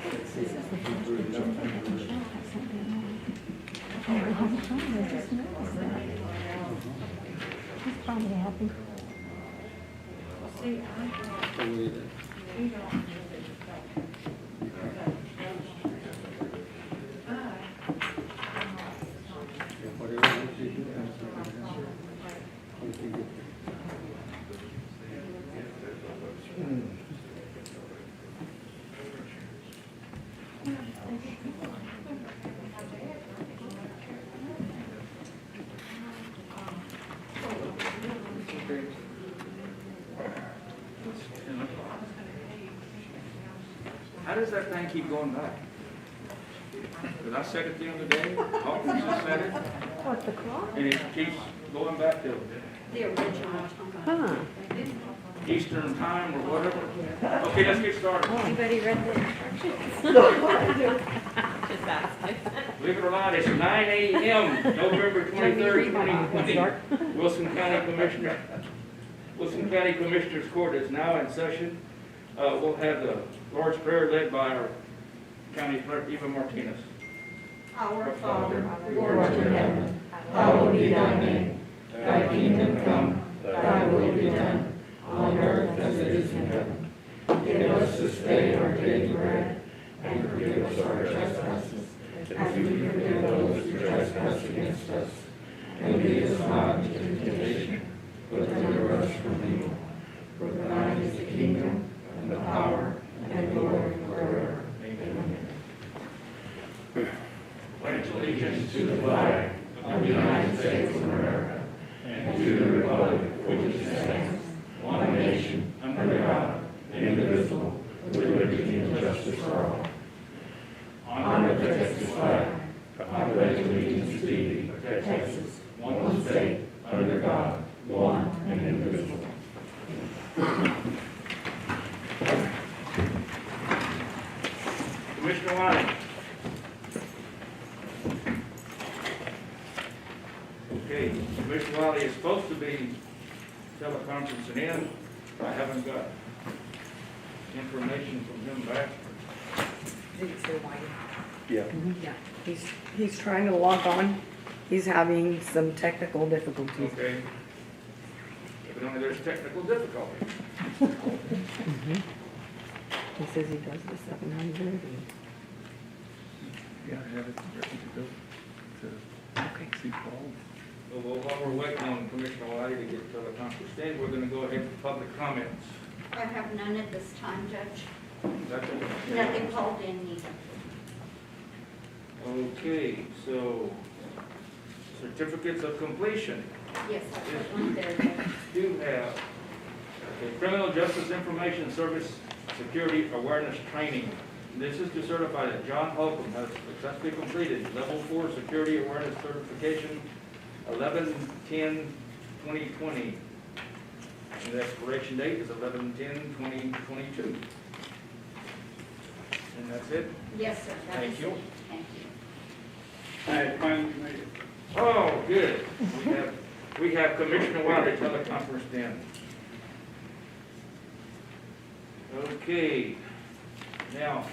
He's probably happy. How does that thing keep going back? Did I set it the other day? Hawkins just set it, What, the clock? and it keeps going back to The original. Huh. Eastern time or whatever. Okay, let's get started. Anybody read the instructions? Just asking. Believe it or not, it's 9 a.m., November 23rd, 2020. Wilson County Commissioners Court is now in session. We'll have the Lord's Prayer led by our County Clerk, Eva Martinez. Our Father, who art in heaven, hallowed be thy name. Thy kingdom come, thy will be done, on earth as it is in heaven. Give us this day our daily bread, and forgive us our trespasses, as we forgive those who trespass against us. And lead us not into temptation, but deliver us from evil. For thine is the kingdom, and the power, and the glory forever. Amen. Pledge allegiance to the flag of the United States of America, and to the republic for which it stands, one nation, under God, indivisible, with liberty and justice for all. Honor the Texas flag. I pledge allegiance to thee, Texas, one state, under God, one and indivisible. Commissioner Wiley. Okay, Commissioner Wiley is supposed to be teleconferencing in. I haven't got information from him back. Did you say why? Yeah. Yeah, he's trying to log on. He's having some technical difficulties. Okay. Evidently there's technical difficulty. He says he does the 700 and... Yeah, I have it ready to go to Okay. see Paul. Well, while we're waiting on Commissioner Wiley to get teleconferenced in, we're going to go ahead with public comments. I have none at this time, Judge. That's it? Nothing called in either. Okay, so certificates of completion. Yes, I put one there, Judge. Do have okay, Criminal Justice Information Service Security Awareness Training. This is to certify that John Holcomb has successfully completed Level 4 Security Awareness Certification 11/10/2020. And the expiration date is 11/10/2022. And that's it? Yes, sir. that Thank is you. it. Thank you. I finally made it. Oh, good. We have Commissioner Wiley teleconferenced in. Okay. Now,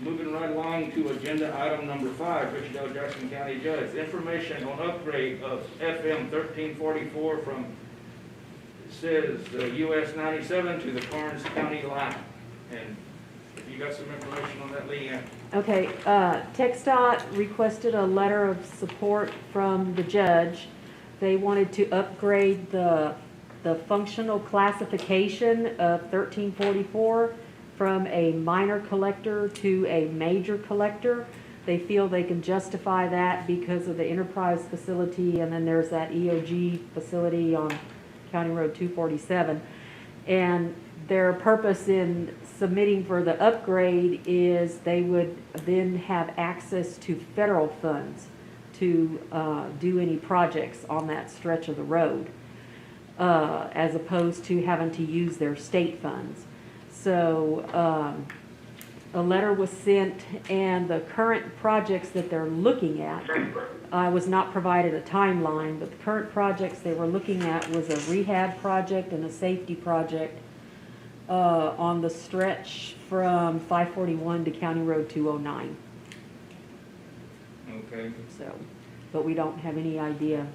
moving right along to agenda item number 5, Richard L. Jackson County Judge. Information on upgrade of FM 1344 from, it says, US 97 to the Karnes County line. And if you got some information on that, Leanne. Okay, TxDOT requested a letter of support from the judge. They wanted to upgrade the functional classification of 1344 from a minor collector to a major collector. They feel they can justify that because of the enterprise facility, and then there's that EOG facility on County Road 247. And their purpose in submitting for the upgrade is they would then have access to federal funds to do any projects on that stretch of the road, as opposed to having to use their state funds. So a letter was sent, and the current projects that they're looking at, I was not provided a timeline, but the current projects they were looking at was a rehab project and a safety project on the stretch from 541 to County Road 209. Okay, So, but we don't have any idea,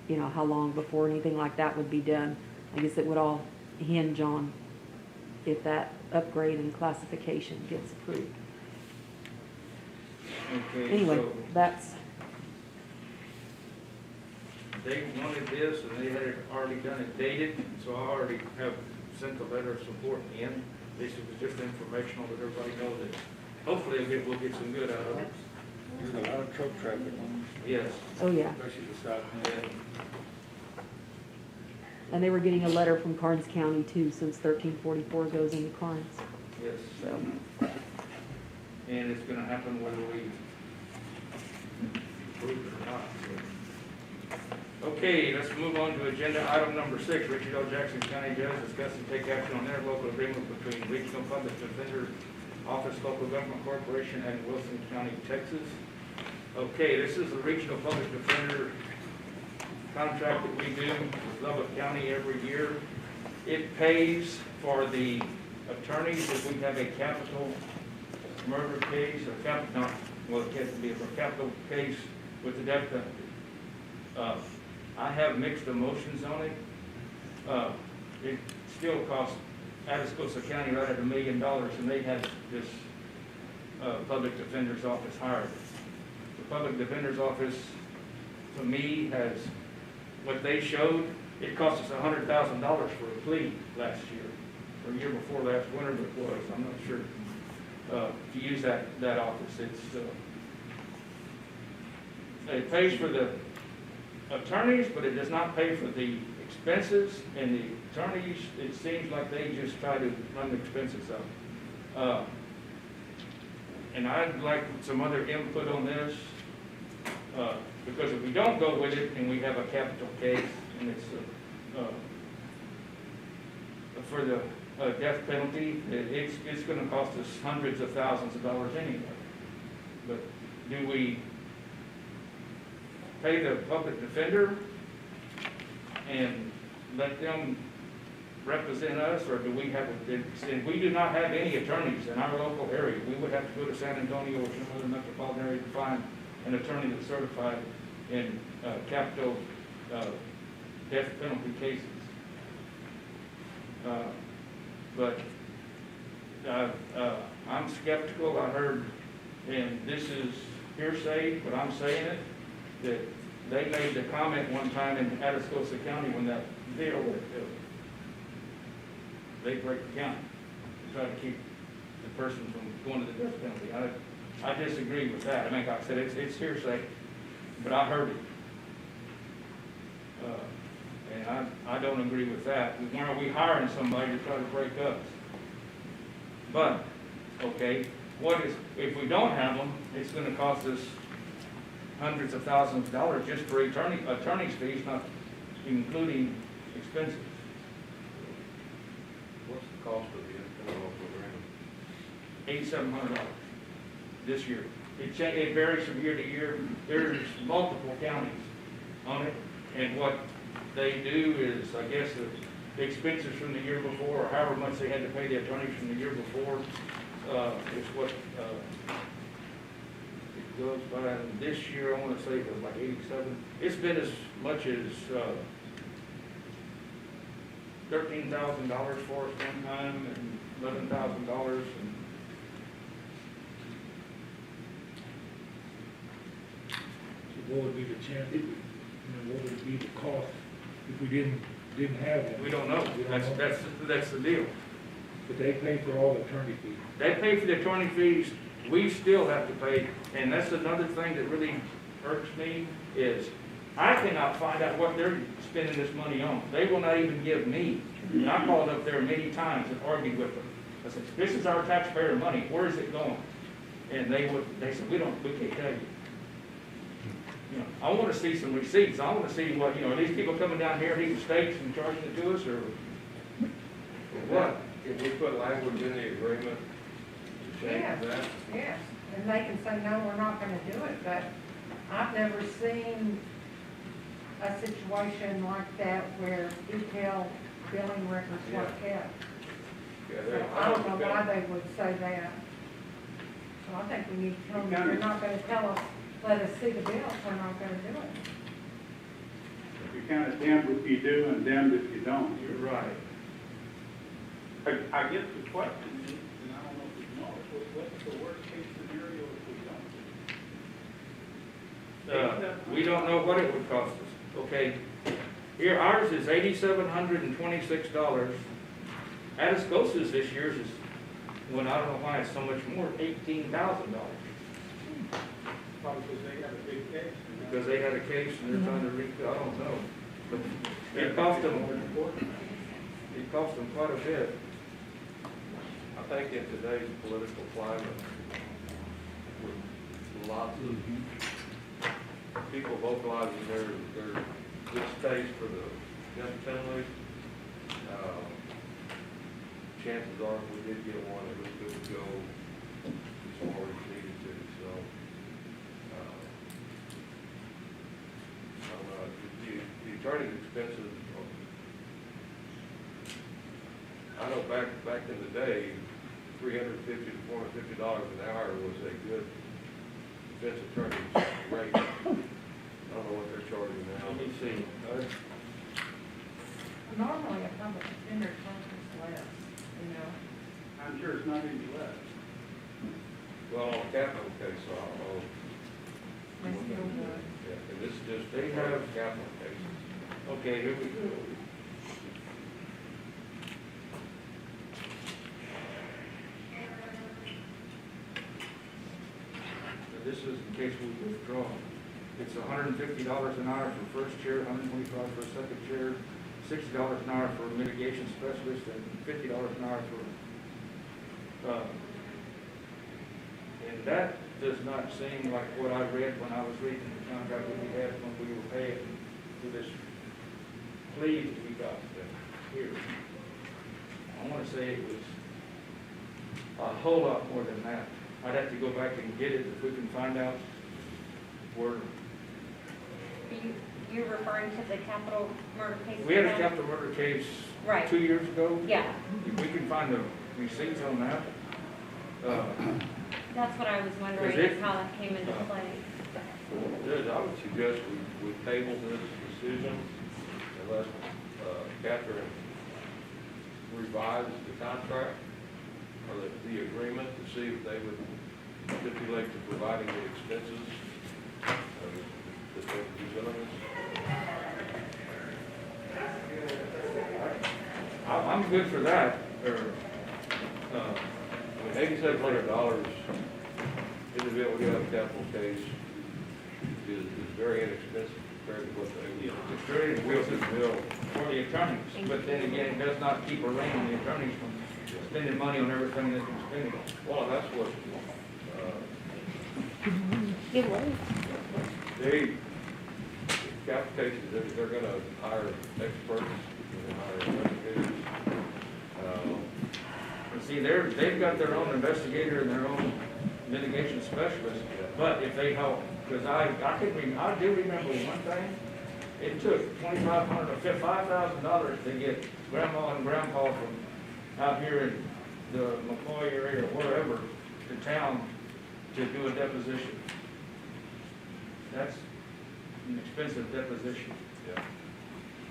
you know, how long before anything like that would be done. I guess it would all hinge on if that upgrade and classification gets approved. okay, Anyway, so that's, they wanted this and they had it already done it dated, so I already have sent the letter of support in. This was just informational, that everybody know that hopefully we'll get some good out of it. There's a lot of truck traffic on, Yes. oh yeah. especially the south end. And they were getting a letter from Karnes County too, since 1344 goes into Karnes, Yes, so. and it's gonna happen whether we approve it or not. so. Okay, let's move on to agenda item number 6, Richard L. Jackson County Judge, discuss and take action on interlocal agreement between Regional Public Defender Office, Local Government Corporation, and Wilson County, Texas. Okay, this is the Regional Public Defender contract that we do with Lubbock County every year. It pays for the attorneys if we have a capital murder case, or capital, well, it has to be a capital case with the death penalty. I have mixed emotions on it. It still costs Atascosa County right at $1 million, and they had this public defender's office hired. The public defender's office, to me, has, what they showed, it cost us $100,000 for a plea last year, or year before last winter it was, I'm not sure. To use that office, it pays for the attorneys, but it does not pay for the expenses, and the attorneys, it seems like they just try to run the expenses up. And I'd like some other input on this, because if we don't go with it and we have a capital case and it's for the death penalty, it's gonna cost us hundreds of thousands of dollars anyway. But do we pay the public defender and let them represent us, or do we have, and we do not have any attorneys in our local area. We would have to go to San Antonio or some other metropolitan area to find an attorney that's certified in capital death penalty cases. But I'm skeptical. I heard, and this is hearsay, but I'm saying it, that they made the comment one time in Atascosa County when that deal with they break the county to try to keep the person from going to the death penalty. I disagree with that. I mean, like I said, it's hearsay, but I heard it. And I don't agree with that. Why are we hiring somebody to try to break us? But, okay, if we don't have them, it's gonna cost us hundreds of thousands of dollars just for attorney's fees, not including expenses. What's the cost of the interlocal agreement? $8,700 this year. It varies from year to year. There's multiple counties on it, and what they do is, I guess, the expenses from the year before, or however much they had to pay the attorneys from the year before, is what it goes by. And this year, I want to say it was like 87. It's been as much as $13,000 for us one time, and $11,000, and What would be the chance, what would be the cost if we didn't have that? we don't know. We don't know. That's the deal. But they pay for all the attorney fees. They pay for the attorney fees, we still have to pay, and that's another thing that really irks me, is I cannot find out what they're spending this money on. They will not even give me. And I called up there many times and argued with them. I said, this is our taxpayer money, where is it going? And they said, we can't tell you. You know, I want to see some receipts. I want to see what, are these people coming down here eating steaks and charging it to us, or what? If we put language in the agreement to change that, Yes, and they can say, no, we're not gonna do it, but I've never seen a situation like that where detailed billing records were kept. they're- I don't know why they would say that. So I think we need to tell them, if you're not gonna tell us, let us see the bills, we're not gonna do it. You're kind of damned if you do and damned if you don't. You're right. I guess the question is, and I don't know if you know, what's the worst case scenario if we don't? We don't know what it would cost us. Okay, here, ours is $8,726. Atascosa's this year's is, well, I don't know why it's so much more, $18,000. Probably because they got a big case. Because they had a case and they're trying to I don't know. But it cost them quite a bit. I think in today's political climate, with lots of people vocalizing their distaste for the death penalty, chances are if we did get one, it would go as far as needed to, so. I don't know, the attorney's expenses, I know back in the day, $350 to $450 an hour was a good defense attorney's rate. I don't know what they're charging now. Let me see. Normally, a public defender charges less, you know. I'm sure it's not any less. Well, on a capital case, I'll, They still would. yeah, and this is just, They have- capital cases. Okay, here we go. This is in case we withdraw. It's $150 an hour for first chair, $125 for second chair, $60 an hour for mitigation specialist, and $50 an hour for, and that does not seem like what I read when I was reading the contract that we had when we were paying for this plea that we got here. I want to say it was a whole lot more than that. I'd have to go back and get it if we can find out where. You're referring to the capital murder case? We had a again? capital murder case Right. 2 years ago. Yeah, If we can find the receipts on that. that's what I was wondering, Is it- is how that came into play. Judge, I would suggest we table this decision unless Catherine revises the contract or the agreement to see if they would stipulate to providing the expenses that they would be billing us. I'm good for that, or, I mean, $8,700 in the bill, we have a capital case is very inexpensive compared to what they, it's very expensive bill. for the attorneys, but then again, it does not keep a rein on the attorneys from spending money on everything they've been spending. Well, that's what, It was. they, capital cases, they're gonna hire experts, they're gonna hire investigators. But see, they've got their own investigator and their own mitigation specialist, but if they help, because I do remember one thing, it took $2,500 or $5,000 to get grandma and grandpa from out here in the McCoy area or wherever to town to do a deposition. That's an expensive deposition. Yeah.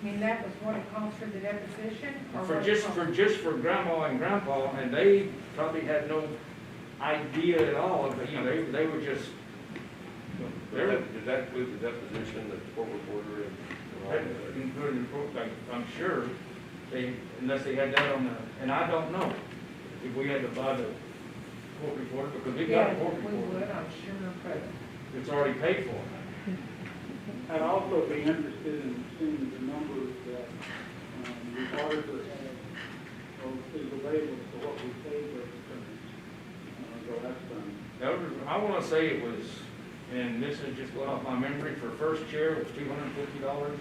I mean, that was what it cost for the deposition? or For what it just cost- for grandma and grandpa, and they probably had no idea at all, but, they were just, Did that include the deposition, the court reporter and all that? including, I'm sure, unless they had that on the, and I don't know if we had to buy the court reporter, because we got Yeah, a court we would, reporter. I'm sure, but It's already paid for. I'd also be interested in seeing the numbers that the auditor had, or is available for what we paid those attorneys. So that's done. I want to say it was, and this is just going off my memory, for first chair, it was $250.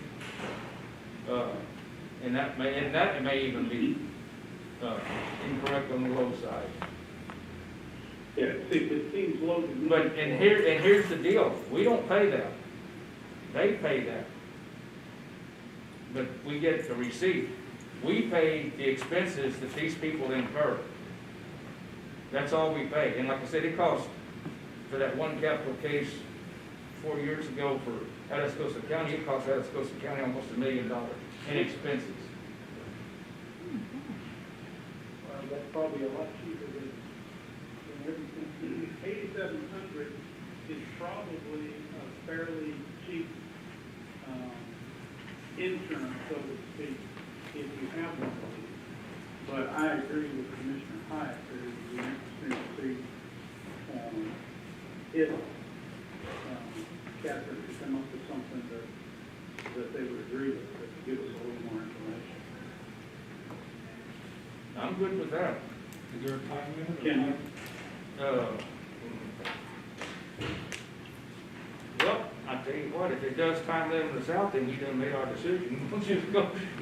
And that may even be incorrect on the low side. Yeah, it seems low to me. But, and here's the deal, we don't pay that. They pay that. But we get the receipt We pay the expenses that these people incur. That's all we pay. And like I said, it cost, for that one capital case 4 years ago for Atascosa County, it cost Atascosa County almost $1 million in expenses. Well, that's probably a lot cheaper than everything. 8,700 is probably a fairly cheap, insurance, so to speak, if you have one of these. But I agree with Commissioner Hyatt, that it would be interesting to see, if, Catherine could come up with something that they would agree with, that would give us a little more information. I'm good with that. Is there a time limit? Can you? Well, I tell you what, if it does time limit us out, then we done made our decision.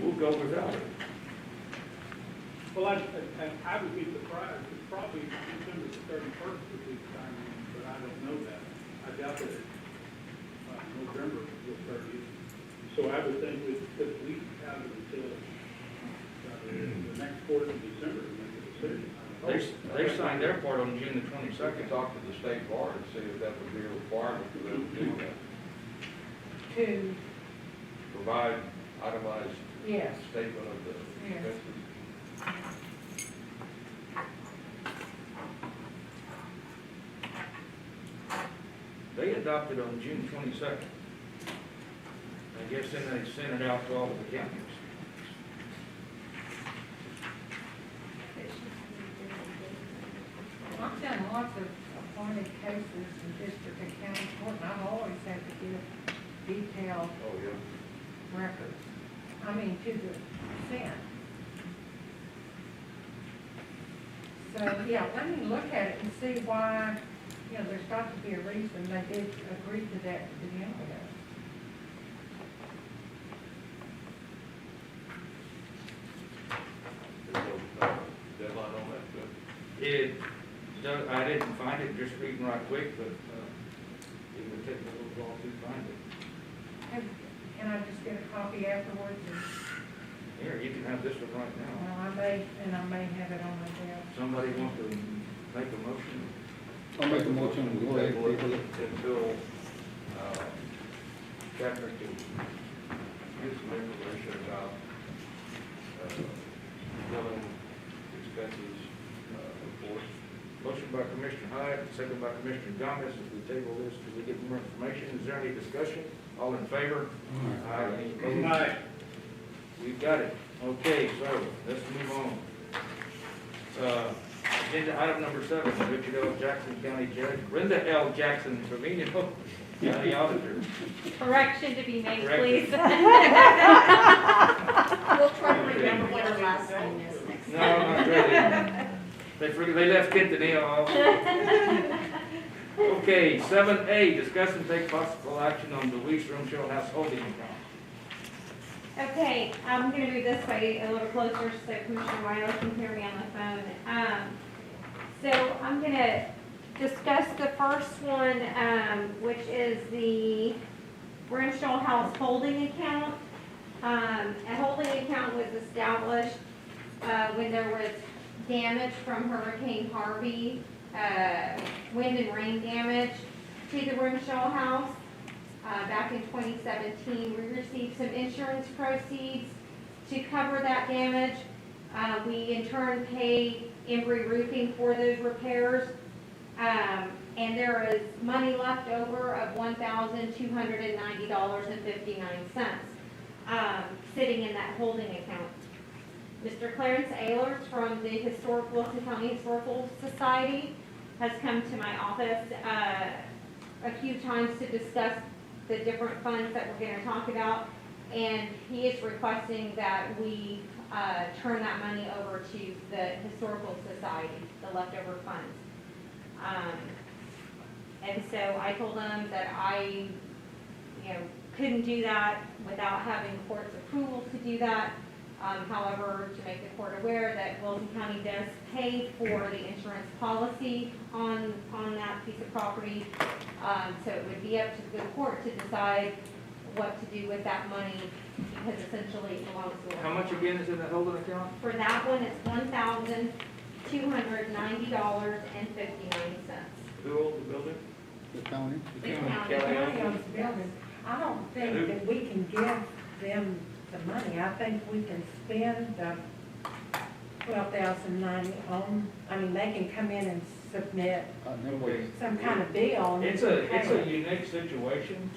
We'll go without it. Well, I would be surprised, it's probably December the 31st would be the time, but I don't know that. I doubt that it's November the 30th. So I would think we'd at least have it until the next quarter of December to make a decision. They signed their part on June the We could 22nd. talk to the state bar and see if that would be a requirement for them to do that. To, Provide itemized yes, statement of the Yes. expenses. They adopted on June 22nd. I guess then they sent it out to all of the counties. I've done lots of appointed cases in district and county court, and I've always had to give detailed Oh, yeah. records. I mean, to the cent. So, yeah, let me look at it and see why, you know, there's got to be a reason they did agree to that to begin with. There's no deadline on that, but I didn't find it just reading right quick, but it would take me a little while to find it. Can I just get a copy afterwards? And, Here, you can have this one right now. well, I may have it on my desk. Somebody want to make a motion? I'll make a motion to go ahead and table it. until, Catherine can get some information about, billing expenses, reports. Motion by Commissioner Hyatt, second by Commissioner Gomez, as we table this, till we get more information. Is there any discussion? All in favor? Aye. Any opposed? Aye. We've got it. Okay, so let's move on. Agenda item number 7, Richard L. Jackson County Judge, Brenda L. Jackson, Trevino County Auditor. Correction to be made, Correction. please. We'll try to remember what our last name is next No, time. not really. They left Kentonil off. Okay, 7A, discuss and take possible action on the Weiss Room Show House holding account. Okay, I'm gonna move this way a little closer so Commissioner Wiley can hear me on the phone. So I'm gonna discuss the first one, which is the Brimstall House holding account. A holding account was established, when there was damage from Hurricane Harvey, wind and rain damage to the Brimstall House. Back in 2017, we received some insurance proceeds to cover that damage. We in turn paid Embry Roofing for those repairs. And there is money left over of $1,290.59, sitting in that holding account. Mr. Clarence Ehlers from the Wilson County Historical Society has come to my office a few times to discuss the different funds that we're going to talk about, and he is requesting that we turn that money over to the Historical Society, the leftover funds. And so I told him that I, couldn't do that without having court's approval to do that. However, to make the court aware that Wilson County does pay for the insurance policy on that piece of property. So it would be up to the court to decide what to do with that money, because essentially it belongs to us. How much again is in that holding account? For that one, it's $1,290.59. Who owns the building? The county. The county. County Money owns on the building. I don't think that we can give them the money. I think we can spend the $12,090 on, I mean, they can come in and submit Okay. some kind of bill. and It's we a, can it's pay a it. unique situation.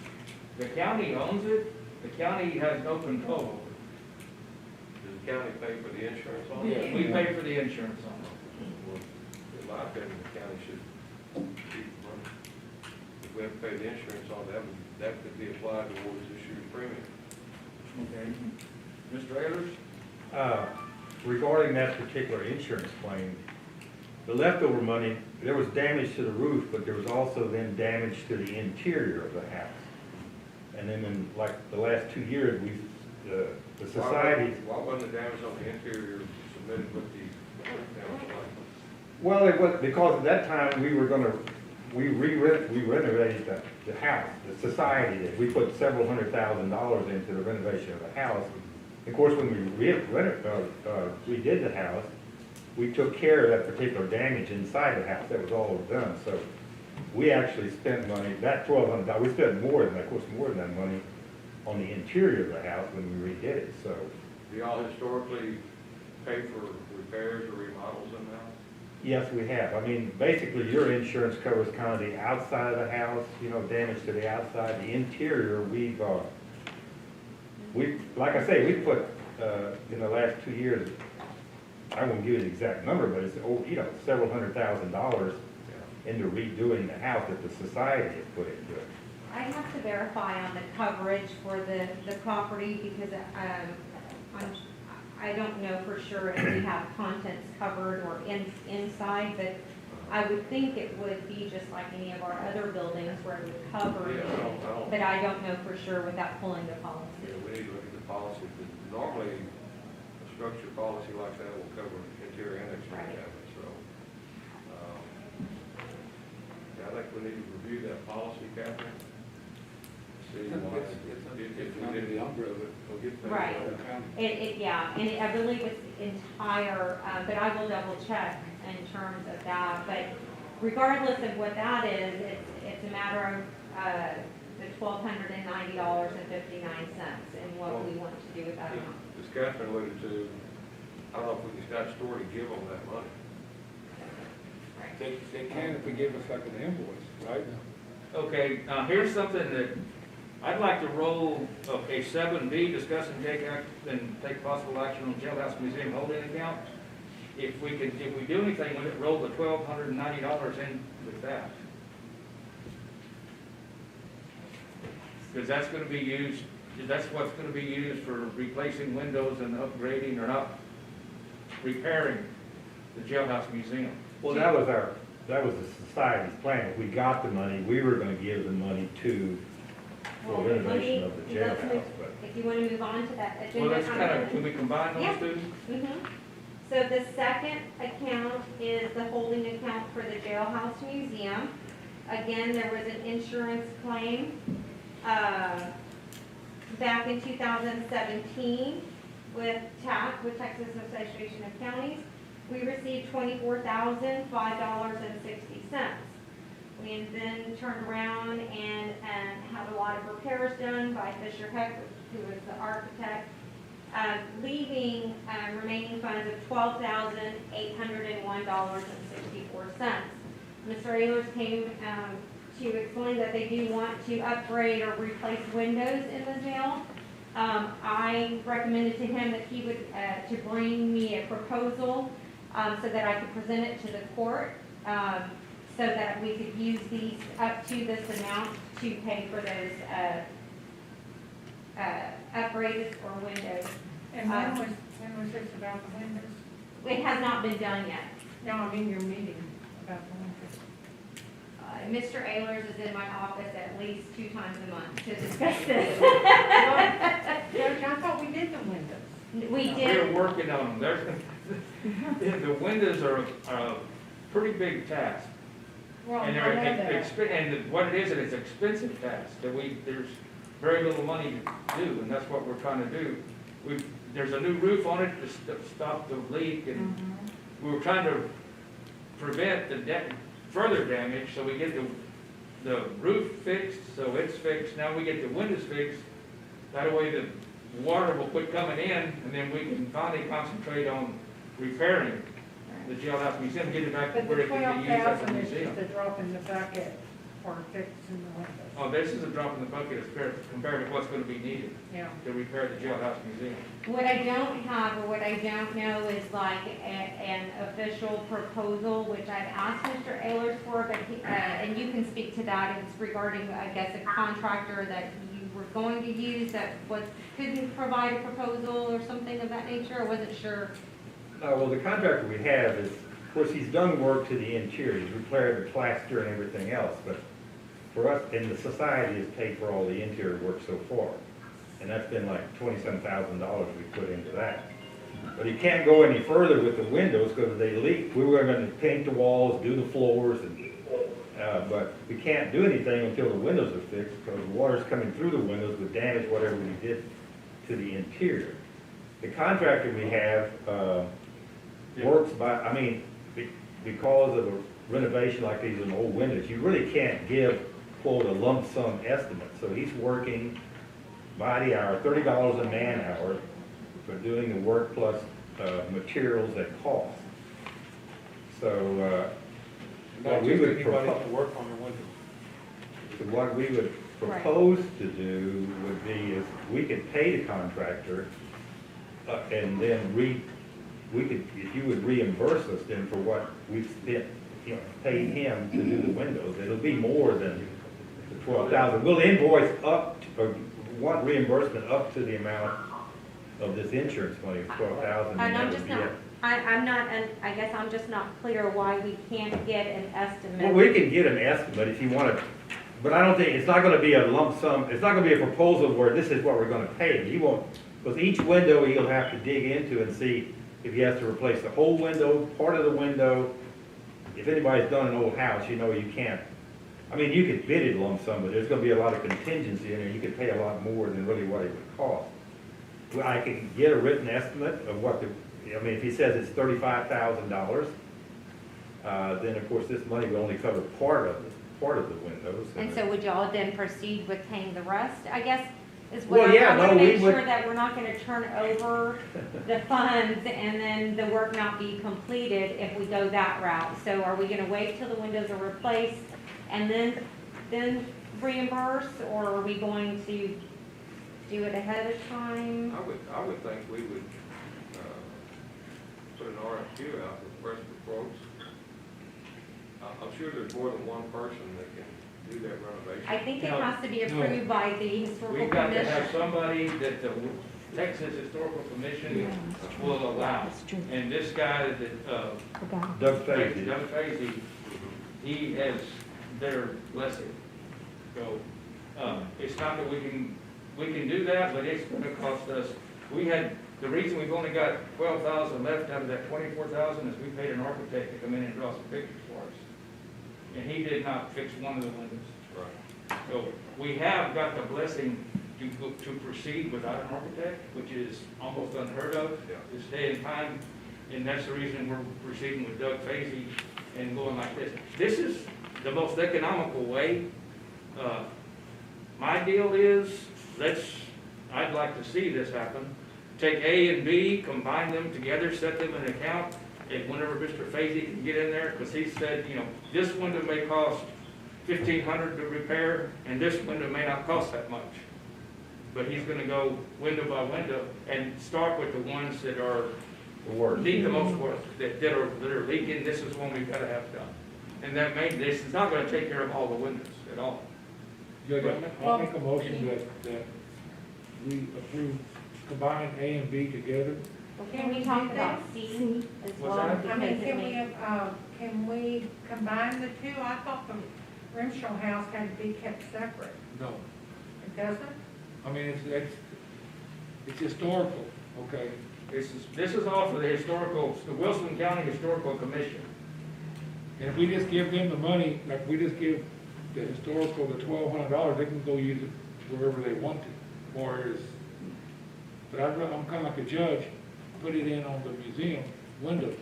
The county owns it, the county has no control over Does the county pay for the insurance on it. it? We pay for the insurance on it. Well, in my opinion, the county should keep the money. If we have to pay the insurance on that, that could be applied towards this year's premium. Okay. Mr. Ayers? Regarding that particular insurance claim, the leftover money, there was damage to the roof, but there was also then damage to the interior of the house. And then in like the last 2 years, the society, Why wasn't the damage on the interior submitted with the damage claim? well, it was, because at that time, we renovated the house, the society did. We put several $100,000 into the renovation of the house. Of course, when we redid the house, we took care of that particular damage inside the house. That was all done. So we actually spent money, that $1,200, we spent more than that, of course, more than that money on the interior of the house when we redid it, so. Do y'all historically pay for repairs or remodels in the house? Yes, we have. I mean, basically, your insurance covers kind of the outside of the house, you know, damage to the outside. The interior, like I say, we put, in the last 2 years, I won't give you the exact number, but it's, several $100,000 into redoing the house that the society has put into it. I have to verify on the coverage for the property because I don't know for sure if we have contents covered or inside, but I would think it would be just like any of our other buildings where it would cover. Yeah, I don't- But I don't know for sure without pulling the policy. Yeah, we need to look at the policy, but normally, a structure policy like that will cover interior and exterior Right. damage, so. Yeah, I think we need to review that policy, Catherine. See why, if we did the umbrella, we'll get paid. Right. Yeah, and I believe it's entire, but I will double check in terms of that. But regardless of what that is, it's a matter of the $1,290.59 and what we want to do with that amount. As Catherine alluded to, I don't know if we can statutory to give them that money. They can if they give us like an invoice, right? Okay, here's something that I'd like to roll, okay, 7B, discuss and take possible action on jailhouse museum holding account. If we do anything with it, roll the $1,290 in with that. Because that's gonna be used, that's what's gonna be used for replacing windows and upgrading or not repairing the jailhouse museum. Well, that was the society's plan. If we got the money, we were gonna give the money for Well, renovation of the let's move- jailhouse, but. If you want to move on to that agenda. Well, that's kind of, item. can we combine Yeah. those two? Mhm. So the second account is the holding account for the jailhouse museum. Again, there was an insurance claim back in 2017 with TAC, with Texas Association of Counties. We received $24,005.60. We then turned around and had a lot of repairs done by Fisher Heck, who was the architect, leaving remaining funds of $12,801.64. Mr. Ayers came to explain that they do want to upgrade or replace windows in the jail. I recommended to him that he would, to bring me a proposal so that I could present it to the court, so that we could use these up to this amount to pay for those upgrades or windows. And when was this about the windows? It has not been done yet. No, I mean your meeting about the windows. Mr. Ayers is in my office at least 2 times a month to discuss this. Judge, I thought we did the windows. We We're did, working on them. The windows are a pretty big task. Well, I And know they're, that. and what it is, it's an expensive task. very little money to do, and that's what we're trying to do. There's a new roof on it to stop the leak, and we were trying to prevent the further damage, so we get the roof fixed, so it's fixed. Now we get the windows fixed. That way the water will quit coming in, and then we can finally concentrate on repairing the jailhouse museum, get it back to But where the it can be used as a 12,000 is museum. just a drop in the bucket for fixing the windows. Oh, this is a drop in the bucket as compared to what's gonna be needed Yeah. to repair the jailhouse museum. What I don't have, or what I don't know, is like an official proposal, which I've asked Mr. Ayers for, but he, and you can speak to that. It's regarding, I guess, a contractor that you were going to use that couldn't provide a proposal or something of that nature. I wasn't sure. Well, the contractor we have is, of course, he's done work to the interior, he's repaired the plaster and everything else, but for us, and the society has paid for all the interior work so far. And that's been like $27,000 we put into that. But he can't go any further with the windows because they leak. We were gonna paint the walls, do the floors, but we can't do anything until the windows are fixed because the water's coming through the windows would damage whatever we did to the interior. The contractor we have, works by, I mean, because of a renovation like these in old windows, you really can't give, quote, a lump sum estimate. So he's working by the hour, $30 a man hour for doing the work plus materials at cost. So, what we would propose, work on the windows. what we would propose to do would be is we could pay the contractor and then we could, if you would reimburse us then for what we've spent, you know, paid him to do the windows, it'll be more than the 12,000. We'll invoice up, or want reimbursement up to the amount of this insurance money of 12,000. And I'm just not, I'm not, and I guess I'm just not clear why we can't get an estimate. Well, we can get an estimate if you want to, but I don't think, it's not going to be a lump sum, it's not going to be a proposal where this is what we're going to pay. He won't, because each window he'll have to dig into and see if he has to replace the whole window, part of the window. If anybody's done an old house, you know you can't, I mean, you could bid it lump sum, but there's going to be a lot of contingency in there. You could pay a lot more than really what it would cost. Well, I can get a written estimate of what the, I mean, if he says it's $35,000, then of course this money will only cover part of the windows. And so would y'all then proceed with paying the rest, I guess, is what Well, yeah, I want no, to we make would- sure that we're not going to turn over the funds and then the work not be completed if we go that route. So are we going to wait till the windows are replaced and then reimburse, or are we going to do it ahead of time? I would think we would, put an RFQ out for request for quotes. I'm sure there's more than one person that can do that renovation. I think it No. has to be approved by the historical We've got to have commission. somebody that the Texas Historical Commission will allow. And this guy that, Doug Fahey. Doug Fahey, he has their blessing. So, it's not that we can do that, but it's gonna cost us, the reason we've only got 12,000 left out of that 24,000 is we paid an architect to come in and draw some pictures for us. And he did not fix one of the windows. Right. So we have got the blessing to proceed without an architect, which is almost unheard of this day and time. And that's the reason we're proceeding with Doug Fahey and going like this. This is the most economical way. My deal is, I'd like to see this happen. Take A and B, combine them together, set them in an account, and whenever Mr. Fahey can get in there, because he said, you know, this window may cost $1,500 to repair, and this window may not cost that much. But he's gonna go window by window and start with the ones that are, need the most work, that are leaking. This is one we've gotta have done. And this is not gonna take care of all the windows at all. Judge, I'll make a motion that we approve, combine A and B together. Can we talk about C as What's well? that? I mean, Because it can we combine the two? I thought the Grimshaw house had to be kept separate. No, It doesn't? I mean, it's historical, okay? This is all for the Wilson County Historical Commission. And if we just give them the money, like we just give the historical the $1,200, they can go use it wherever they want to, whereas, but I'm kinda like a judge, put it in on the museum window,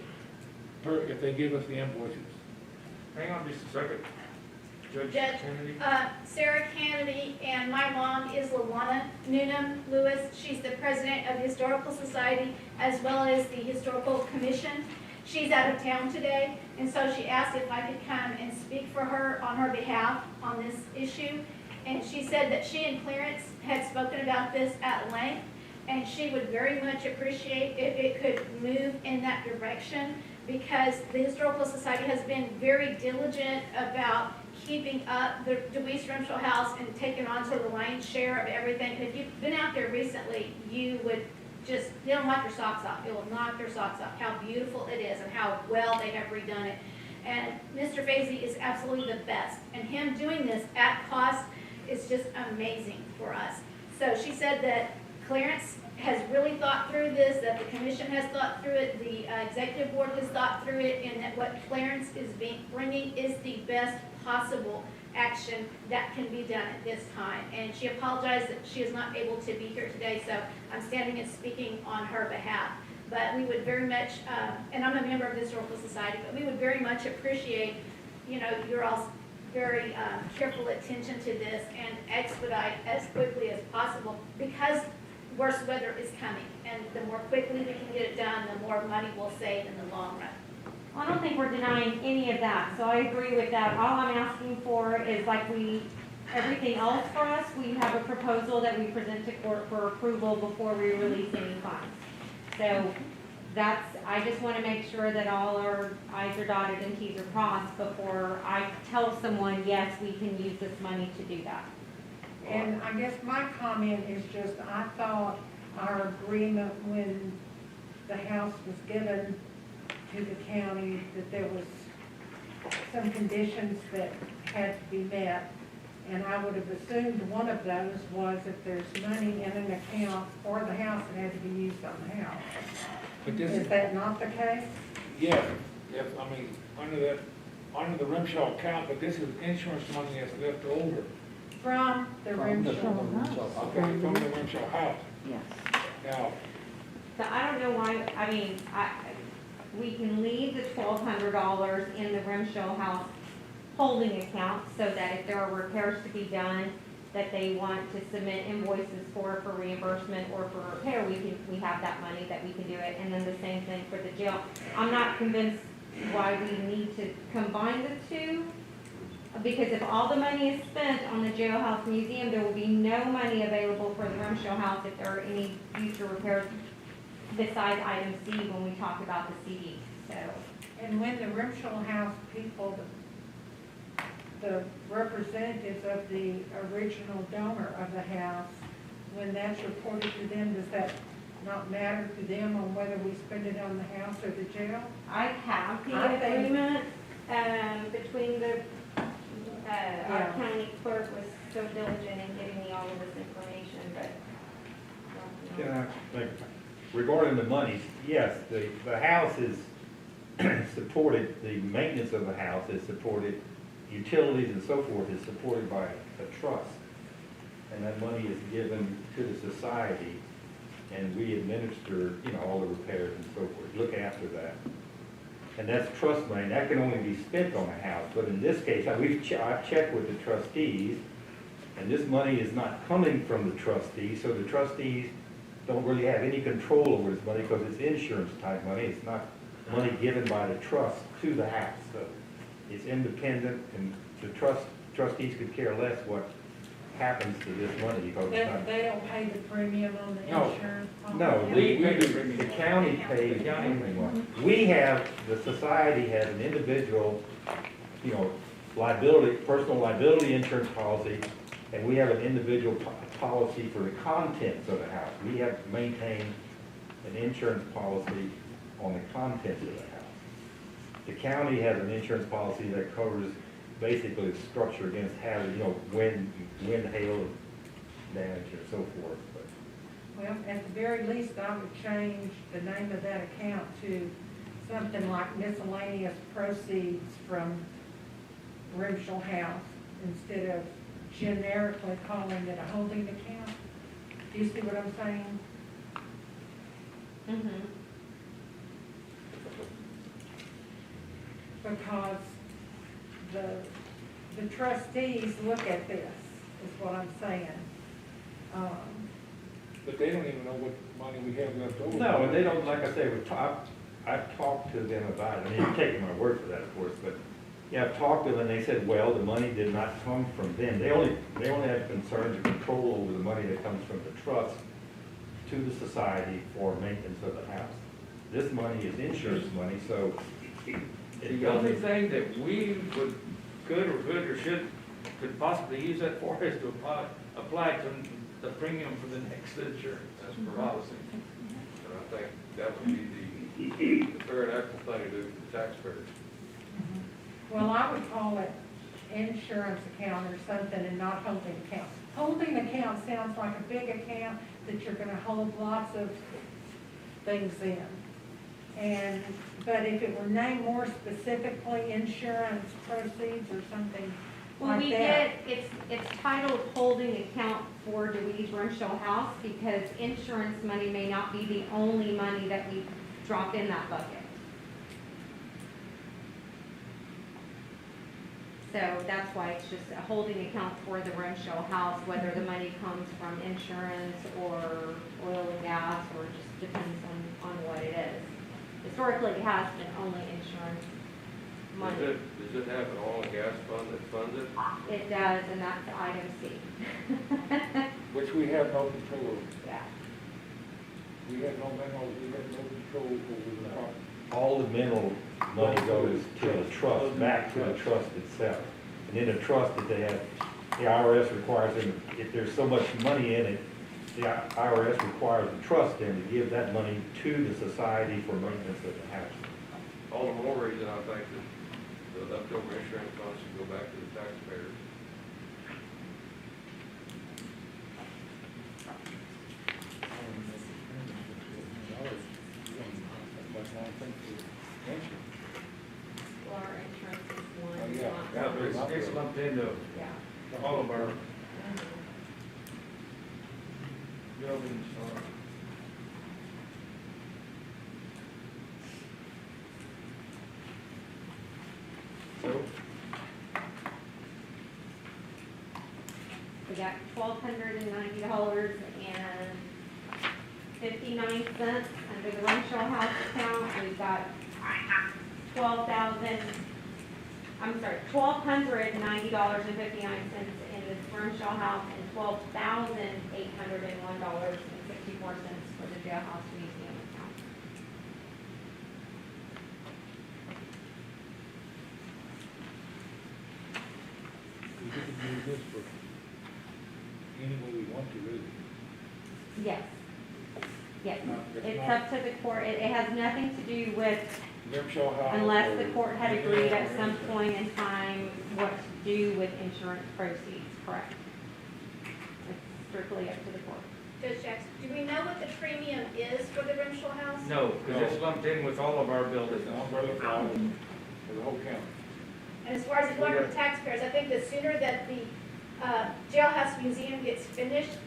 if they give us the invoices. Hang on just a second. Judge Judge, Kennedy? Sarah Kennedy, and my mom is Luana Noonan Lewis. She's the president of the Historical Society as well as the Historical Commission. She's out of town today, and so she asked if I could come and speak for her on her behalf on this issue. And she said that she and Clarence had spoken about this at length, and she would very much appreciate if it could move in that direction, because the Historical Society has been very diligent about keeping up the DeWeese Remshaw House and taking on sort of the lion's share of everything. And if you've been out there recently, you would just, they'll knock your socks off. It will knock their socks off, how beautiful it is and how well they have redone it. And Mr. Fazy is absolutely the best. And him doing this at cost is just amazing for us. So she said that Clarence has really thought through this, that the commission has thought through it, the executive board has thought through it, and that what Clarence is bringing is the best possible action that can be done at this time. And she apologized that she is not able to be here today, so I'm standing and speaking on her behalf. But we would very much, and I'm a member of the Historical Society, but we would very much appreciate, you know, your all's very careful attention to this and expedite as quickly as possible, because worse weather is coming, and the more quickly we can get it done, the more money we'll save in the long run. I don't think we're denying any of that, so I agree with that. All I'm asking for is like everything else for us, we have a proposal that we present to court for approval before we release any funds. So I just want to make sure that all our i's are dotted and t's are crossed before I tell someone, yes, we can use this money to do that. And I guess my comment is just, I thought our agreement when the house was given to the county, that there was some conditions that had to be met. And I would have assumed one of those was if there's money in an account for the house, it had to be used on the house. But this Is that not the case? yeah, I mean, under the Remshaw account, but this is insurance money that's left over. From the Remshaw. Okay, from the Remshaw house. Yes. Now, So I don't know why, I mean, we can leave the $1,200 in the Remshaw House holding account so that if there are repairs to be done that they want to submit invoices for reimbursement or for repair, we have that money that we can do it. And then the same thing for the jail. I'm not convinced why we need to combine the two, because if all the money is spent on the jailhouse museum, there will be no money available for the Remshaw House if there are any future repairs besides item C when we talk about the CD. So, And when the Remshaw House people, the representatives of the original donor of the house, when that's reported to them, does that not matter to them on whether we spend it on the house or the jail? I have the I think- agreement between our county clerk was so diligent in getting me all of this information, but. Can I make- Regarding the monies, yes, the house is supported, the maintenance of the house is supported, utilities and so forth is supported by a trust. And that money is given to the society, and we administer, you know, all the repairs and so forth, look after that. And that's trust money, and that can only be spent on the house. But in this case, I've checked with the trustees, and this money is not coming from the trustees, so the trustees don't really have any control over this money because it's insurance type money. It's not money given by the trust to the house. So it's independent, and the trustees could care less what happens to this money because it's not. They don't pay the premium on the No. insurance? No, We the pay the premium. county pays The county. everyone. We have, the society has an individual, you know, liability, personal liability insurance policy, and we have an individual policy for the contents of the house. We have to maintain an insurance policy on the contents of the house. The county has an insurance policy that covers basically the structure against hazard, you know, wind, hail, damage, and so forth. But Well, at the very least, I would change the name of that account to something like miscellaneous proceeds from Remshaw House instead of generically calling it a holding account. Do you see what I'm saying? Mhm. Because the trustees look at this, is what I'm saying. But they don't even know what money we have left over. No, and they don't, like I say, I've talked to them about it, I mean, you're taking my word for that, of course, but, yeah, I've talked to them, and they said, well, the money did not come from them. They only have concerns or control over the money that comes from the trust to the society for maintenance of the house. This money is insurance money, so it The only doesn't, thing that we could or could possibly use that for is to apply to the premium for the next insurance. That's for policy. And I think that would be the fair and equitable thing to do for the taxpayers. Well, I would call it insurance account or something and not holding account. Holding account sounds like a big account that you're gonna hold lots of things in. But if it were named more specifically insurance proceeds or something Well, like we that. get, it's titled holding account for DeWeese Renshaw House because insurance money may not be the only money that we drop in that bucket. So that's why it's just a holding account for the Renshaw House, whether the money comes from insurance or oil and gas, or just depends on what it is. Historically, it has been only insurance money. Does it have an oil and gas fund that funds it? It does, and that's item C. Which we have no control over. Yeah. We have no control over the property. all the mineral money goes to the trust, back to the trust itself. And in the trust that they have, the IRS requires them, if there's so much money in it, the IRS requires the trust then to give that money to the society for maintenance of the house. All the more reason I think that the leftover insurance funds should go back to the taxpayers. Well, our insurance is one. Oh, yeah. not- Yeah, but it's lumped into Yeah. all of our buildings, so, We got $1,290.59 under the Renshaw House account. We've got $1,290.59 in the Renshaw House and $12,801.64 for the jailhouse museum account. We can use this for any way we want to, really. Yes. Yes, No, it's it's not. up to the court. It has nothing to do with, Grimshaw House. unless the or court had anything agreed else at or some anything. point in time what to do with insurance proceeds, correct? It's strictly up to the court. Judge Jackson, do we know what the premium is for the Renshaw House? no, because it's lumped in with all of our buildings. It's an umbrella for the whole county. And as far as it's going to the taxpayers, I think the sooner that the jailhouse museum gets finished,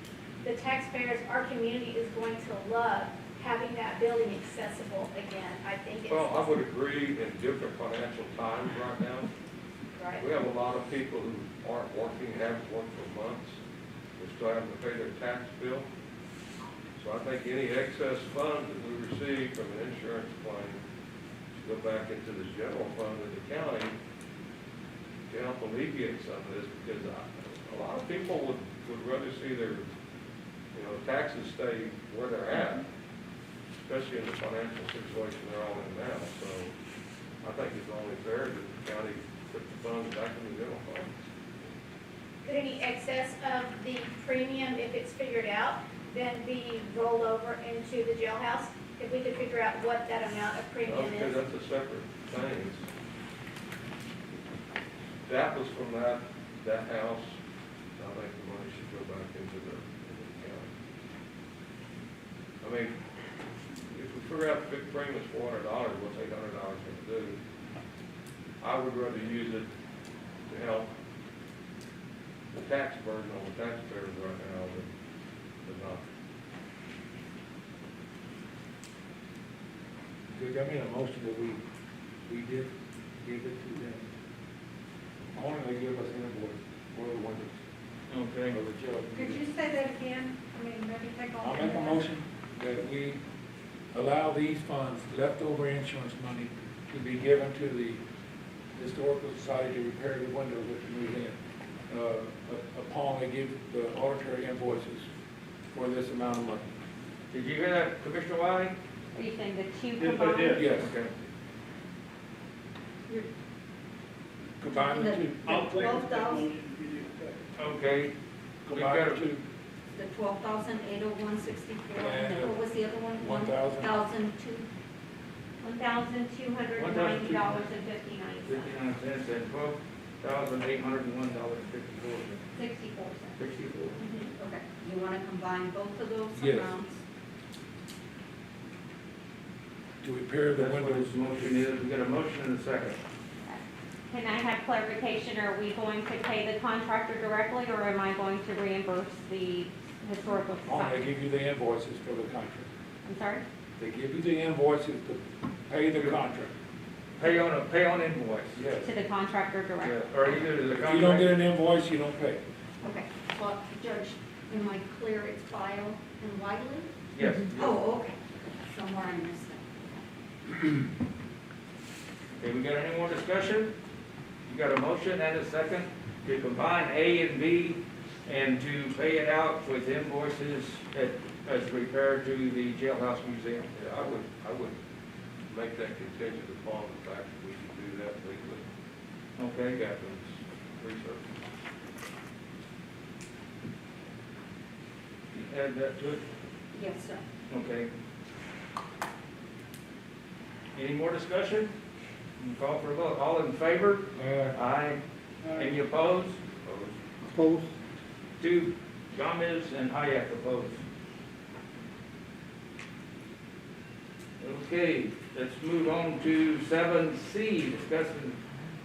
the taxpayers, our community is going to love having that building accessible again. I think it's. Well, I would agree in different financial times right now. Right. We have a lot of people who aren't working, haven't worked for months, they're still having to pay their tax bill. So I think any excess funds that we receive from an insurance claim should go back into the general fund of the county to help alleviate some of this, because a lot of people would rather see their, taxes stay where they're at, especially in the financial situation they're all in now. So I think it's only fair that the county put the funds back in the general fund. Could any excess of the premium, if it's figured out, then be rolled over into the jailhouse? If we could figure out what that amount of premium Because is? that's a separate thing. That was from that house. I think the money should go back into the county. I mean, if we figure out the big premium is $400, what's $800 going to do? I would rather use it to help the tax burden on the taxpayers right now than not. Judge, I made a motion that we did give it to them. Only they give us an invoice for the windows Okay. of the jail. Could you say that again? I mean, maybe take all. I'll make a motion that we allow these funds, leftover insurance money, to be given to the Historical Society to repair the windows at the museum, upon they give the auditory invoices for this amount of money. Did you hear that, Commissioner Wiley? Are you saying the two Yes, I combined? did. Yes. Okay. Combine the two, I'll second that 12,000. motion if you need a second. Okay. combine the two, The 12,801.64, and then what was the other one? 1,000. 1,002. $1,290.59. 59 cents and $12,801.54. 64 cents. 64. Okay. You want to combine both of those Yes. amounts? to repair the That's what windows. this motion is. We got a motion and a second. Can I have clarification, are we going to pay the contractor directly, or am I going to reimburse the historical Oh, they society? give you the invoices for the contract. I'm sorry? They give you the invoices to pay the contract. Pay on invoice. Yes. To the contractor Yeah, directly? or either to the If you don't contract. get an invoice, you don't pay. Okay. Well, Judge, am I clear it's File and Wiley? Yes. Oh, okay. Somewhere I missed that. Okay, we got any more discussion? You got a motion and a second to combine A and B and to pay it out with invoices as repaired to the jailhouse museum. Yeah, I would make that contingent upon the fact that we can do that legally. Okay, Catherine's research. you add that to it? Yes, sir. Okay. Any more discussion? Call for a vote. All in favor? Aye. Any opposed? Opposed? Two, Gomez and Hayek opposed. Okay, let's move on to 7C, discuss and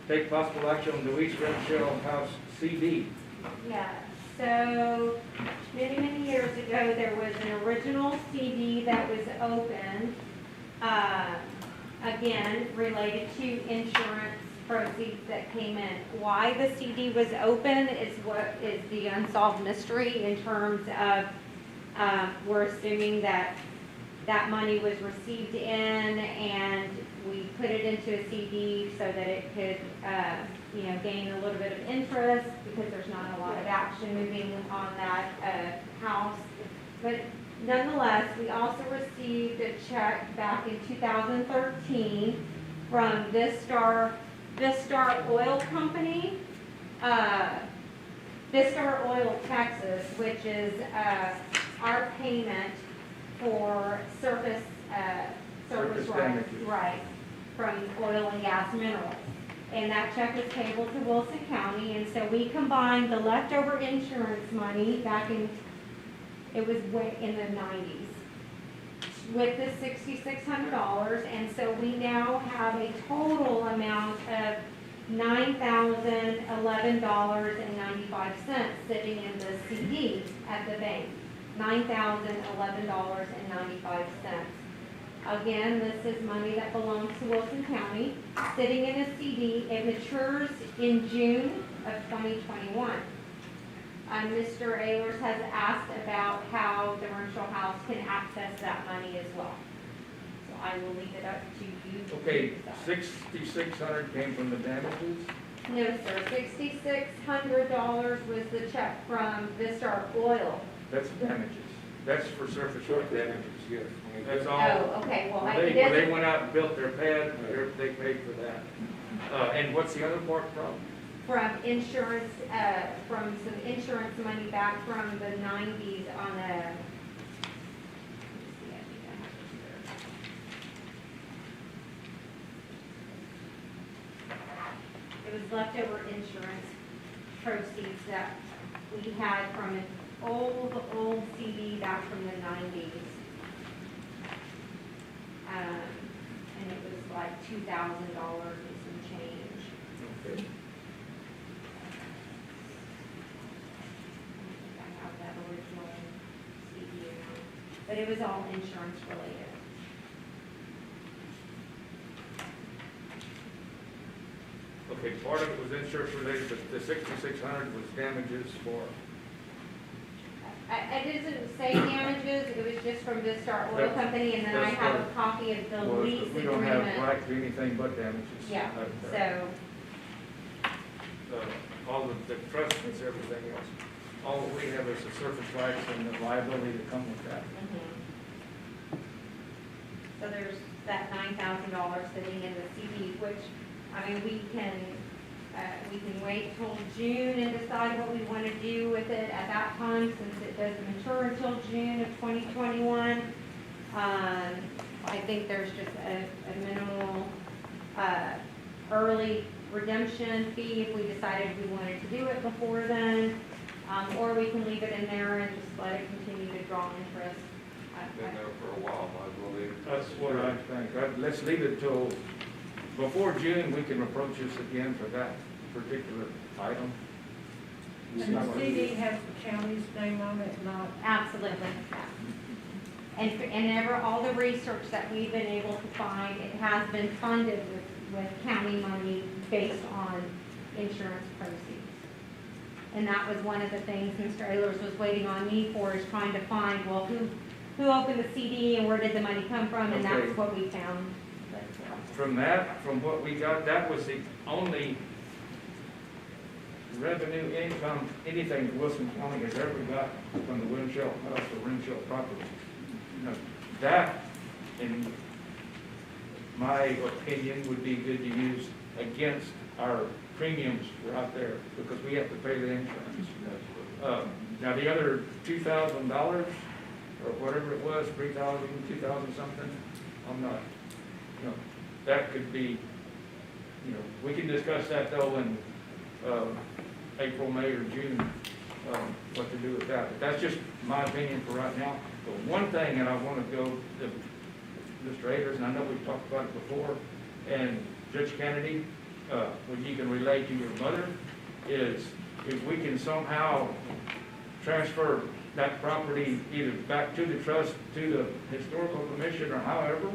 take possible action on the East Shell House CD. Yeah, so many years ago, there was an original CD that was opened, again, related to insurance proceeds that came in. Why the CD was open is what is the unsolved mystery in terms of, we're assuming that that money was received in and we put it into a CD so that it could, gain a little bit of interest because there's not a lot of action moving on that house. But nonetheless, we also received a check back in 2013 from Vistar Oil Company, Vistar Oil Texas, which is our payment for service Surface rights, damages. right, from oil and gas minerals. And that check was payable to Wilson County, and so we combined the leftover insurance money back in, it was way in the 90s, with the $6,600, and so we now have a total amount of $9,011.95 sitting in the CD at the bank. $9,011.95. Again, this is money that belongs to Wilson County, sitting in a CD. It matures in June of 2021. Mr. Ayers has asked about how the Rental House can access that money as well. So I will leave it up to you. to Okay, decide. 6,600 came from the damages. No, sir, $6,600 was the check from Vistar Oil. That's damages. That's for surface work damages. Yes. That's all. Oh, okay, well, When I they didn't, went out and built their pad, they paid for that. And what's the other part from? from insurance, from some insurance money back from the 90s on a, it was leftover insurance proceeds that we had from an old CD back from the 90s. And it was like $2,000 and some change. Okay. but it was all insurance related. Okay, part of it was insurance related, but the 6,600 was damages for, I didn't say damages, it was just from Vistar Oil Company, and then I That's have a what- copy of the was, lease we don't have agreement. right to anything but damages. Yeah, Uh, so, all of the trust is everything else. All we have is the surface rights and the liability that come with that. so there's that $9,000 sitting in the CD, which, I mean, we can wait till June and decide what we want to do with it at that time, since it doesn't mature until June of 2021. I think there's just a minimal, early redemption fee if we decided we wanted to do it before then. Or we can leave it in there and just let it continue to draw interest. Been there for a while, might as well leave it. That's what I think. Let's leave it till, before June, we can approach this again for that particular item. And the CD has the county's name on it, not, Absolutely. And all the research that we've been able to find, it has been funded with county money based on insurance proceeds. And that was one of the things Mr. Ehlers was waiting on me for, is trying to find, well, who opened the CD and where did the money come from, and Okay. that's what we found. From that, from what we got, that was the only revenue income, anything Wilson County has ever got from the Winchell House or Winchell property. Now, that, in my opinion, would be good to use against our premiums for out there, because we have to pay the insurance. Now, the other $2,000, or whatever it was, 3,000, 2,000 something, I'm not, that could be, we can discuss that though in April, May, or June, what to do with that. But that's just my opinion for right now. But one thing, and I want to go to Mr. Ehlers, and I know we've talked about it before, and Judge Kennedy, what you can relate to your mother, is if we can somehow transfer that property either back to the trust, to the historical commission, or however,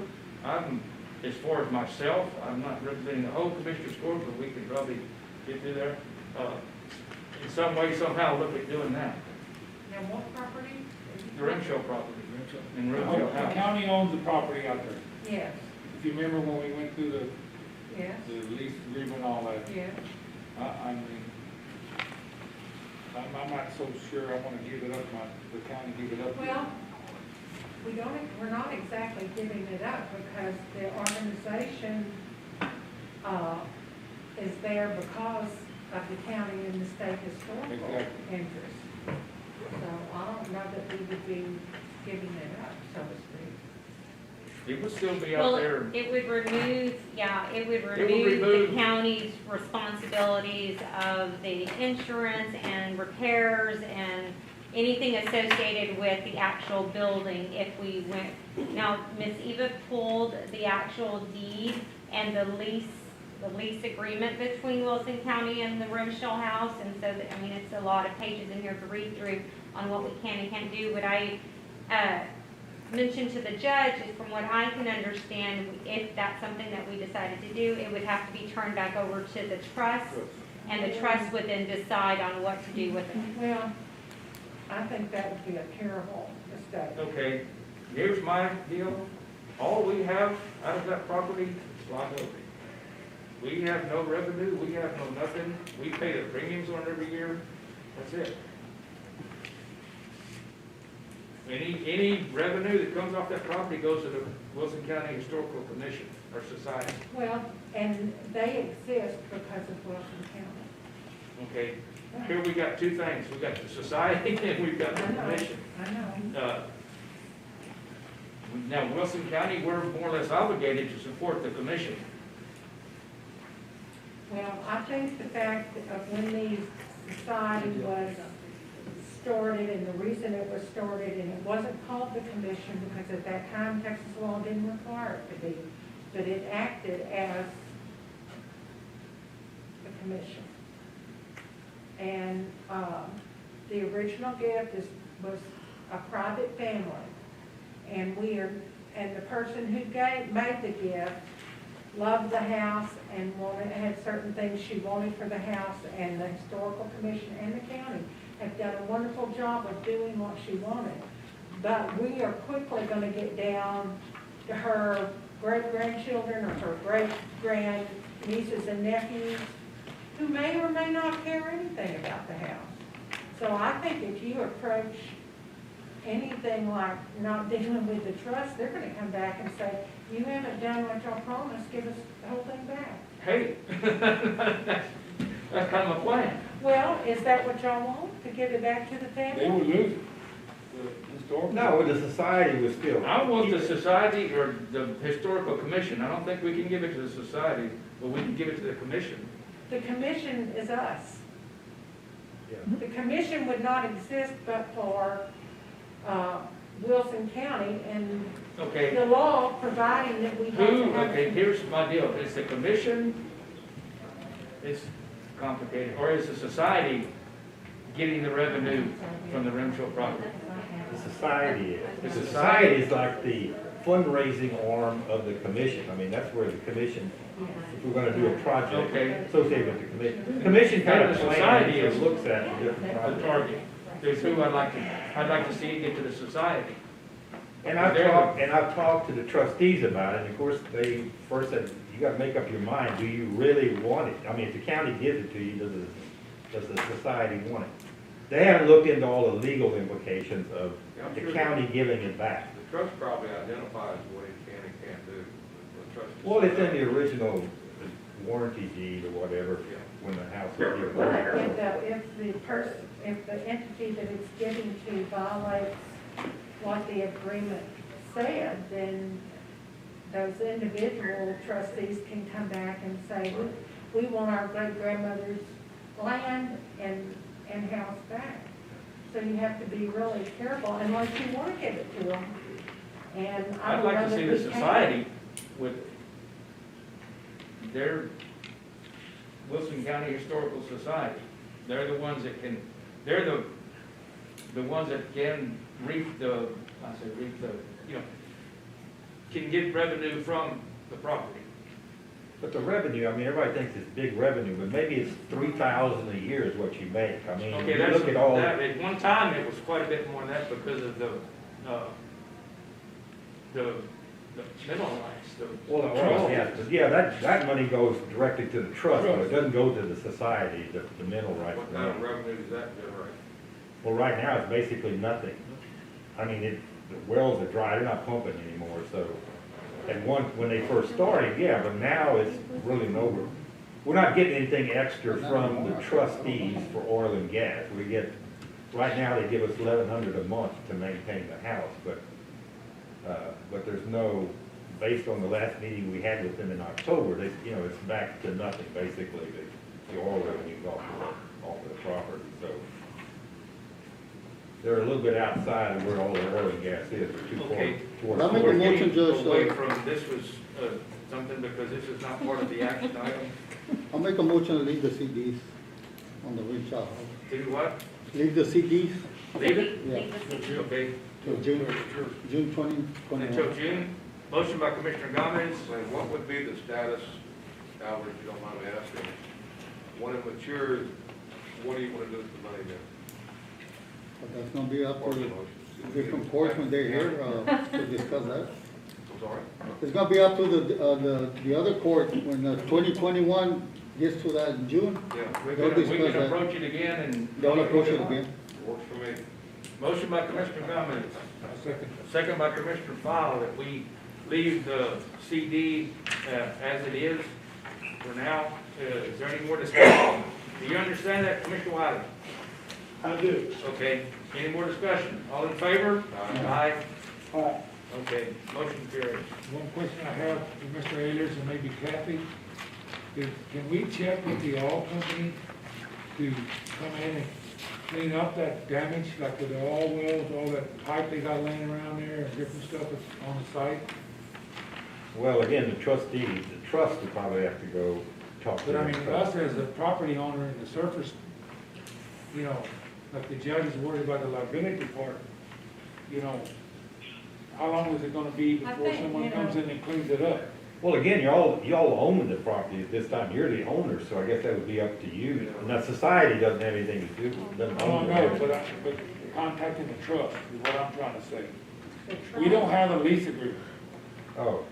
as far as myself, I'm not representing the whole commissioner's court, but we can probably get through there. In some way, somehow, look at doing that. now what property? The Rimshaw property, in The Rimshaw House. county owns the property out there. Yes, If you remember when we went through yes, the lease agreement and all that, yes. I mean, I'm not so sure I wanna give it up, the county give it up. Well, we're not exactly giving it up, because the organization, is there because of the county and the state historical Exactly. interest. So I don't know that we would be giving it up, so to speak. It would still be out Well, there. it would remove, it would would remove remove- the county's responsibilities of the insurance and repairs and anything associated with the actual building if we went. Now, Ms. Eva pulled the actual deed and the lease agreement between Wilson County and the Rimshaw House, and so, it's a lot of pages in here to read through on what we can and can't do. What I mentioned to the judge is, from what I can understand, if that's something that we decided to do, it would have to be turned back over to the trust, and the trust would then decide on what to do with it. Well, I think that would be a terrible mistake. Okay, here's my deal. All we have out of that property is liability. We have no revenue, we have no nothing. We pay the premiums on it every year. That's it. Any revenue that comes off that property goes to the Wilson County Historical Commission or Society. Well, and they exist because of Wilson County. Okay, here we got two things. We got the society and we've got the I know, commission. I know. Now, Wilson County, we're more or less obligated to support the commission. Well, I think the fact of when the society was started, and the reason it was started, and it wasn't called the commission because at that time Texas law didn't require it to be, but it acted as the commission. And the original gift was a private family and and the person who made the gift loved the house and had certain things she wanted for the house, and the historical commission and the county have done a wonderful job of doing what she wanted. But we are quickly gonna get down to her great-grandchildren or her great-grand nieces and nephews who may or may not care anything about the house. So I think if you approach anything like not dealing with the trust, they're gonna come back and say, you haven't done what y'all promised, give us the whole thing back. Hey, that's kind of a plan. Well, is that what y'all want, to give it back to the family? They would lose it. The historical. No, the society was still. I want the society or the historical commission. I don't think we can give it to the society, but we can give it to the commission. The commission is us. Yeah. The commission would not exist but for Wilson County and Okay, the law providing that we have to have. okay, here's my deal. Is the commission, it's complicated, or is the society getting the revenue from the Rimshaw property? The society is. The The society- society is like the fundraising arm of the commission. I mean, that's where the commission, if we're gonna do a project Okay. associated with the commission. The commission kind of The society plans is and looks at the different The projects. target. There's who I'd like to see it get to the society. And I've talked to the trustees about it, and of course, they first said, you gotta make up your mind, do you really want it? I mean, if the county gives it to you, does the society want it? They haven't looked into all the legal implications of the county giving it back. The trust probably identifies what it can and can't do. The trust is- Well, it's in the original warranty deed or whatever, when the house was given back. If the entity that it's giving to violates what the agreement said, then those individual trustees can come back and say, we want our great-grandmother's land and house back. So you have to be really careful unless you want to give it to them. And I I'd don't like know to that see we the can. society with their Wilson County Historical Society. They're the ones that can, they're the ones that can reap the, you know, can get revenue from the property. But the revenue, I mean, everybody thinks it's big revenue, but maybe it's 3,000 a year is what you make. I mean, Okay, you that's, look at all. that, at one time, it was quite a bit more than that because of the mineral rights, the Well, trust. yeah, that money goes directly to the trust, but it doesn't go to the society, the mineral rights. What kind of revenue does that generate? Well, right now, it's basically nothing. I mean, the wells are dry, they're not pumping anymore, so. And when they first started, yeah, but now it's really nowhere. We're not getting anything extra from the trustees for oil and gas. We get, right now, they give us $1,100 a month to maintain the house, but there's no, based on the last meeting we had with them in October, they, you know, it's back to nothing, basically, the oil revenue's off of the property, so. They're a little bit outside of where all the oil and gas is, too far Okay. towards. I'll make a We're motion, getting Judge, away from, this was something because this is not part of the action item. I'll make a motion to leave the CDs on the Rimshaw house. Do what? Leave the CDs, Leave it? yeah, Okay. till June 2021. Until June. Motion by Commissioner Gomez. So what would be the status, Albert, if you don't mind me asking, when it matures, what do you want to do with the money then? But that's gonna be up What's to the the motion? different courts when they're here, to discuss that. I'm sorry? It's gonna be up to the other court when 2021 gets to that in June. Yeah, we They'll can discuss that. approach it again and. They'll approach it again. Works for me. Motion by Commissioner Gomez. Second. Second by Commissioner Fowle that we leave the CD as it is for now. Is there any more discussion? Do you understand that, Commissioner Wiley? I do. Okay, any more discussion? All in favor? Aye. Aye. Okay, motion carries. One question I have to Mr. Ayers and maybe Kathy, is can we check with the oil company to come in and clean up that damage, like with the oil wells, all that pipe they got laying around there and different stuff that's on the site? Well, again, the trustees, the trust would probably have to go talk to But I them. mean, us as a property owner in the surface, you know, like the judge is worried about the liability part, you know, how long is it gonna be I before think, someone you know- comes in and cleans it up? Well, again, y'all own the property at this time, you're the owner, so I guess that would be up to you. And the society doesn't have anything to do, doesn't I don't own know, it. but contacting the trust is what I'm trying to say. We don't have a lease agreement. Oh,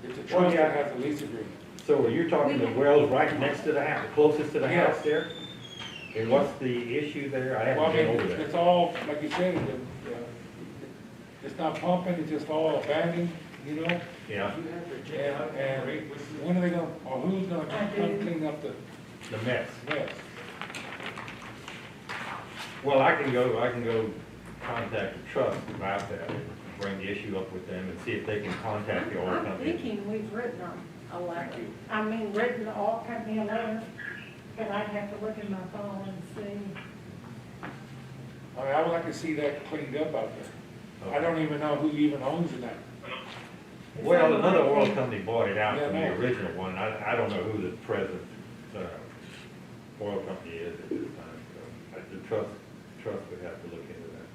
It's the Well, trust yeah. that has the lease agreement. so you're talking the wells right next to the house, closest to the Yes. house there? And what's the issue there? I Well, I haven't been mean, over there. it's all, like you said, it's not pumping, it's just all abandoned, you know? Yeah, And when are they gonna, or who's gonna come clean up the the mess. mess? Well, I can go contact the trust about that, and bring the issue up with them and see if they can contact the oil I'm company. thinking we've written them a letter. I mean, written the oil company a letter, but I'd have to look in my phone and see. I mean, I would like to see that cleaned up out there. I don't even know who even owns it now. It's Well, on another my oil thing. company bought it out Yeah, from the no. original one. I don't know who the present, oil company is at this time, so the trust would have to look into that.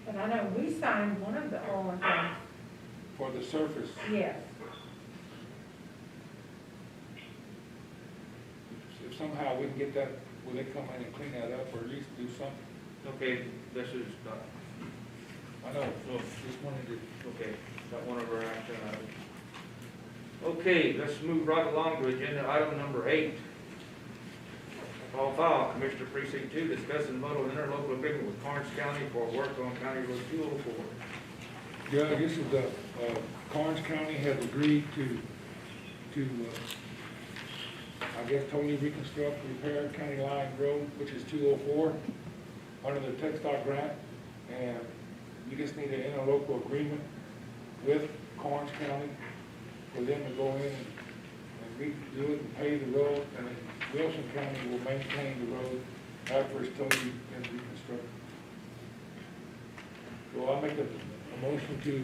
But I know we signed one of the oil things, For the surface, yes. if somehow we can get that, will they come in and clean that up, or at least do something? Okay, this is, I know, so just wanted to, okay, not one of our action items. Okay, let's move right along to agenda item number 8. Call file, Commissioner Precinct 2, discuss and vote on interlocal agreement with Karnes County for work on County Road 204. yeah, this is the, Karnes County has agreed to, I guess, totally reconstruct, repair County Line Road, which is 204, under the TechStop grant, and we just need an interlocal agreement with Karnes County for them to go in and redo it and pave the road, and then Wilson County will maintain the road after it's totally been reconstructed. So I'll make a motion to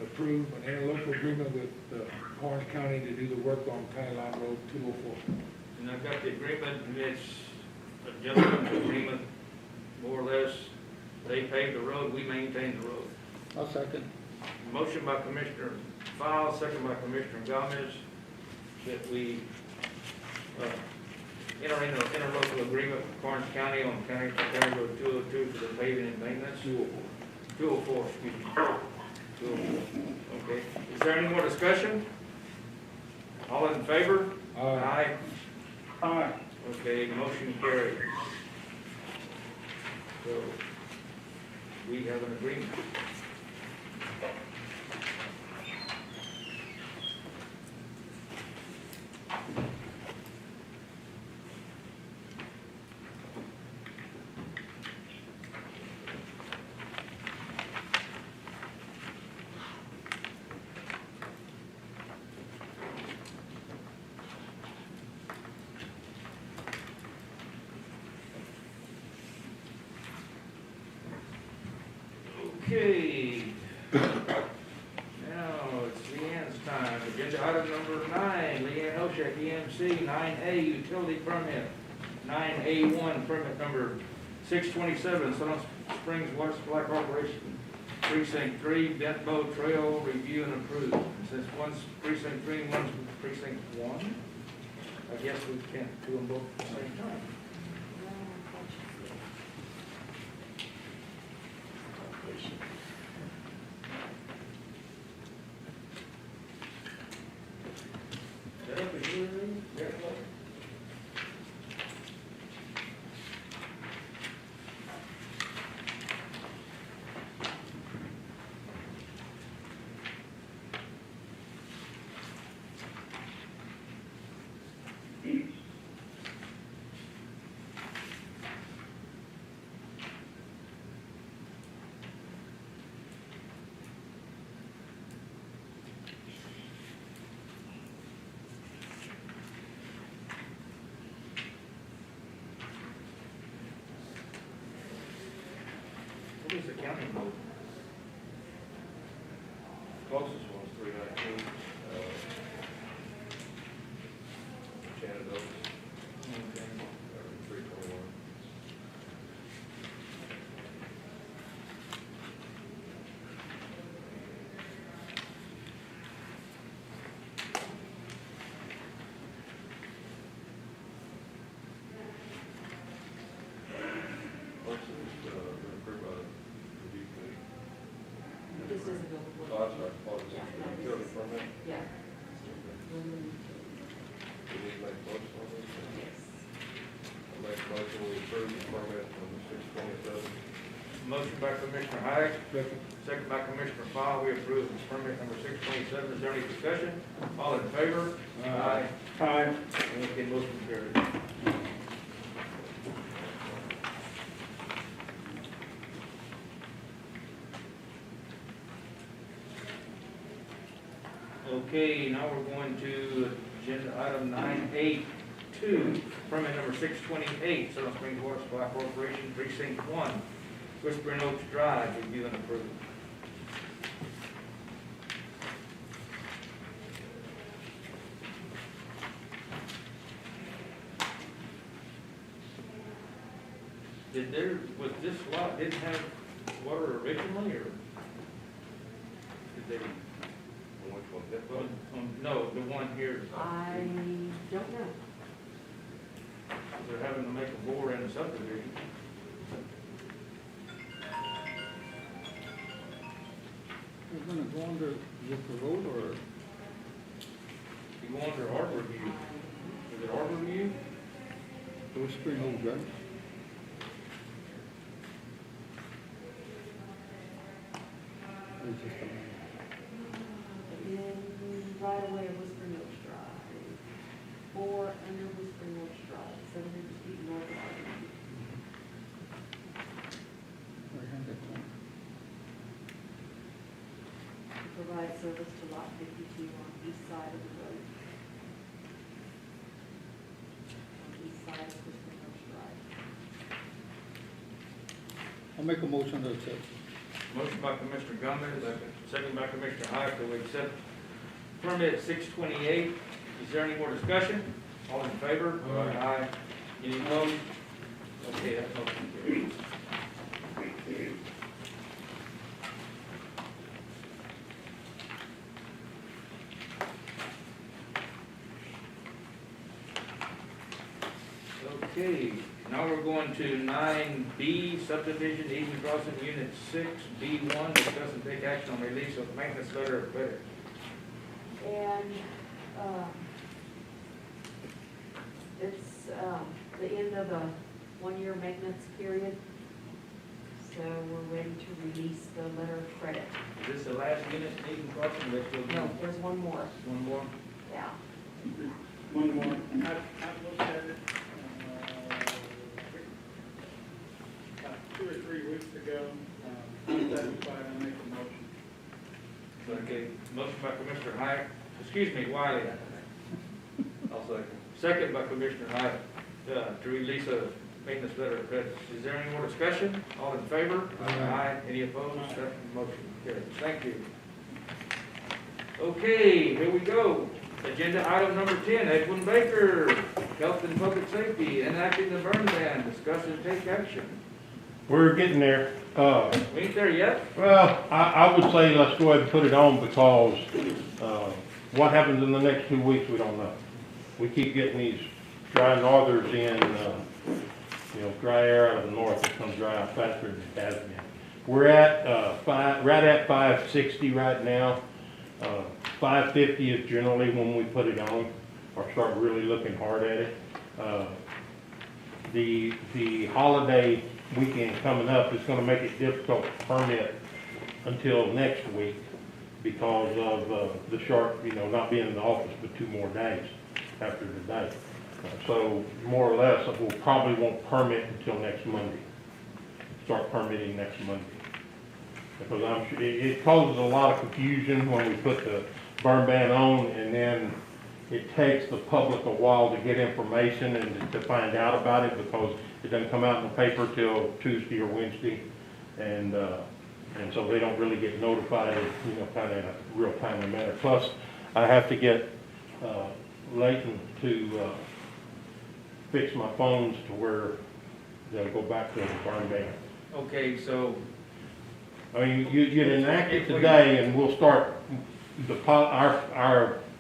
approve an interlocal agreement with Karnes County to do the work on County Line Road 204. And I've got the agreement, and it's a gentleman's agreement, more or less. They pave the road, we maintain the road. I'll second. Motion by Commissioner Fowle, second by Commissioner Gomez, that we enter into an interlocal agreement with Karnes County on County Road 202 for the paving and maintenance. 204, excuse me. 204. Okay. Is there any more discussion? All in favor? Aye. Aye. Okay, motion carried. So, we have an agreement. Okay. Now, it's Leanne's time. Agenda item number 9, Leanne Oshek, EMC, 9A, utility permit. 9A1, permit number 627, Sun Springs Water Supply Corporation, Precinct 3, Bent Bow Trail, review and approve. Since one's precinct 3 and one's precinct 1, I guess we can't do them both at the same time. What is the county road? Closest one's 319, Shenandoah, Okay. 321. approve the permit number 627. Motion by Commissioner Hayek, second by Commissioner Fowle, we approve this permit number 627. Is there any discussion? All in favor? Aye. Aye. Okay, motion carried. Okay, now we're going to agenda item 982, permit number 628, Silver Springs Water Supply Corporation, Precinct 1, Whispering Oaks Drive, review and approve. Was this lot didn't have water originally, or did they? Which one, that one? No, the one here. I don't know. They're having to make a bore in the subdivision. We're gonna go under the road or? You go under Arbor View. Is it Arbor View? Whispering Oak Drive? It's just a- Right away, Whispering Oaks Drive, or under Whispering Oaks Drive, 700 feet north of Arbor View. right-handed corner. To provide service to lot 52 on the east side of the road. On the east side of Whispering Oaks Drive. I'll make a motion to accept. Motion by Commissioner Gomez, second by Commissioner Hayek, that we accept permit 628. Is there any more discussion? All in favor? Aye. Any opposed? Okay, that motion carries. Okay, now we're going to 9B subdivision, Eden Crossing Unit 6B1, discuss and take action on release of maintenance letter of credit. And, it's, the end of a one-year maintenance period. So we're ready to release the letter of credit. Is this the last unit in Eden Crossing? There's still No, there's one more, one more? yeah. One more. I've looked at it, about 2 or 3 weeks ago. I'm satisfied, I make a motion. Okay, motion by Commissioner Hayek, excuse me, Wiley. I'll second. Second by Commissioner Hayek, to release a maintenance letter of credit. Is there any more discussion? All in favor? Aye. Any opposed? That motion carries. Thank you. Okay, here we go. Agenda item number 10, Edwin Baker, Health and Public Safety, enacting the burn ban, discuss and take action. We're getting there. We ain't there yet? Well, I would say let's go ahead and put it on because, what happens in the next 2 weeks, we don't know. We keep getting these dry northers in, dry air out of the north that comes dry out faster than it has been. We're at, right at 560 right now. 550 is generally when we put it on or start really looking hard at it. The holiday weekend coming up is going to make it difficult to permit until next week because of the sharp, not being in the office but 2 more days after today. So more or less, we'll probably won't permit until next Monday. Start permitting next Monday. Because I'm sure it causes a lot of confusion when we put the burn ban on, and then it takes the public a while to get information and to find out about it because it doesn't come out in the paper till Tuesday or Wednesday, and so they don't really get notified, kind of in a real timely manner. Plus, I have to get Leighton to fix my phones to where they'll go back to the burn ban. Okay, so I mean, you enact it today, and we'll start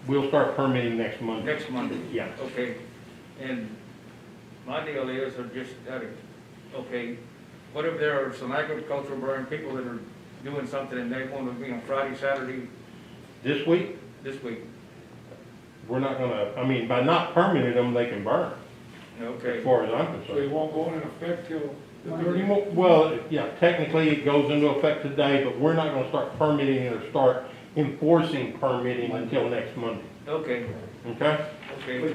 we'll start permitting next Monday. next Monday. Yeah. Okay, and my deal is, okay, what if there are some agricultural burn people that are doing something and they want to be on Friday, Saturday, This week, this week? we're not gonna, by not permitting them, they can burn. Okay. as far as I'm So it concerned. won't go into effect till the 30th? Well, yeah, technically it goes into effect today, but we're not gonna start permitting or start enforcing permitting until next Monday, Okay, okay? okay.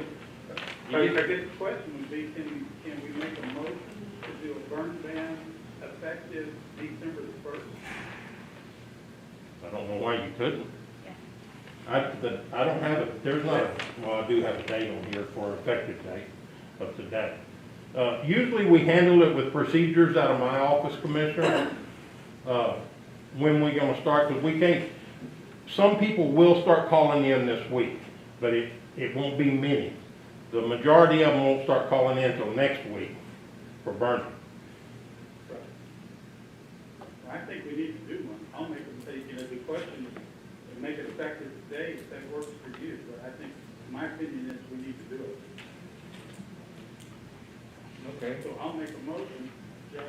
I guess the question would be, can we make a motion to do a burn ban effective December the 1st? I don't know why you couldn't. I don't have it, there's not, well, I do have a date on here for effective date of today. Usually we handle it with procedures out of my office, Commissioner. When we gonna start, because we can't, some people will start calling in this week, but it won't be many. The majority of them won't start calling in until next week for burning. I think we need to do one. I'll make them say, the question is, to make it effective today, if that works for you, but I think, my opinion is we need to do it. Okay. So I'll make a motion, Judge,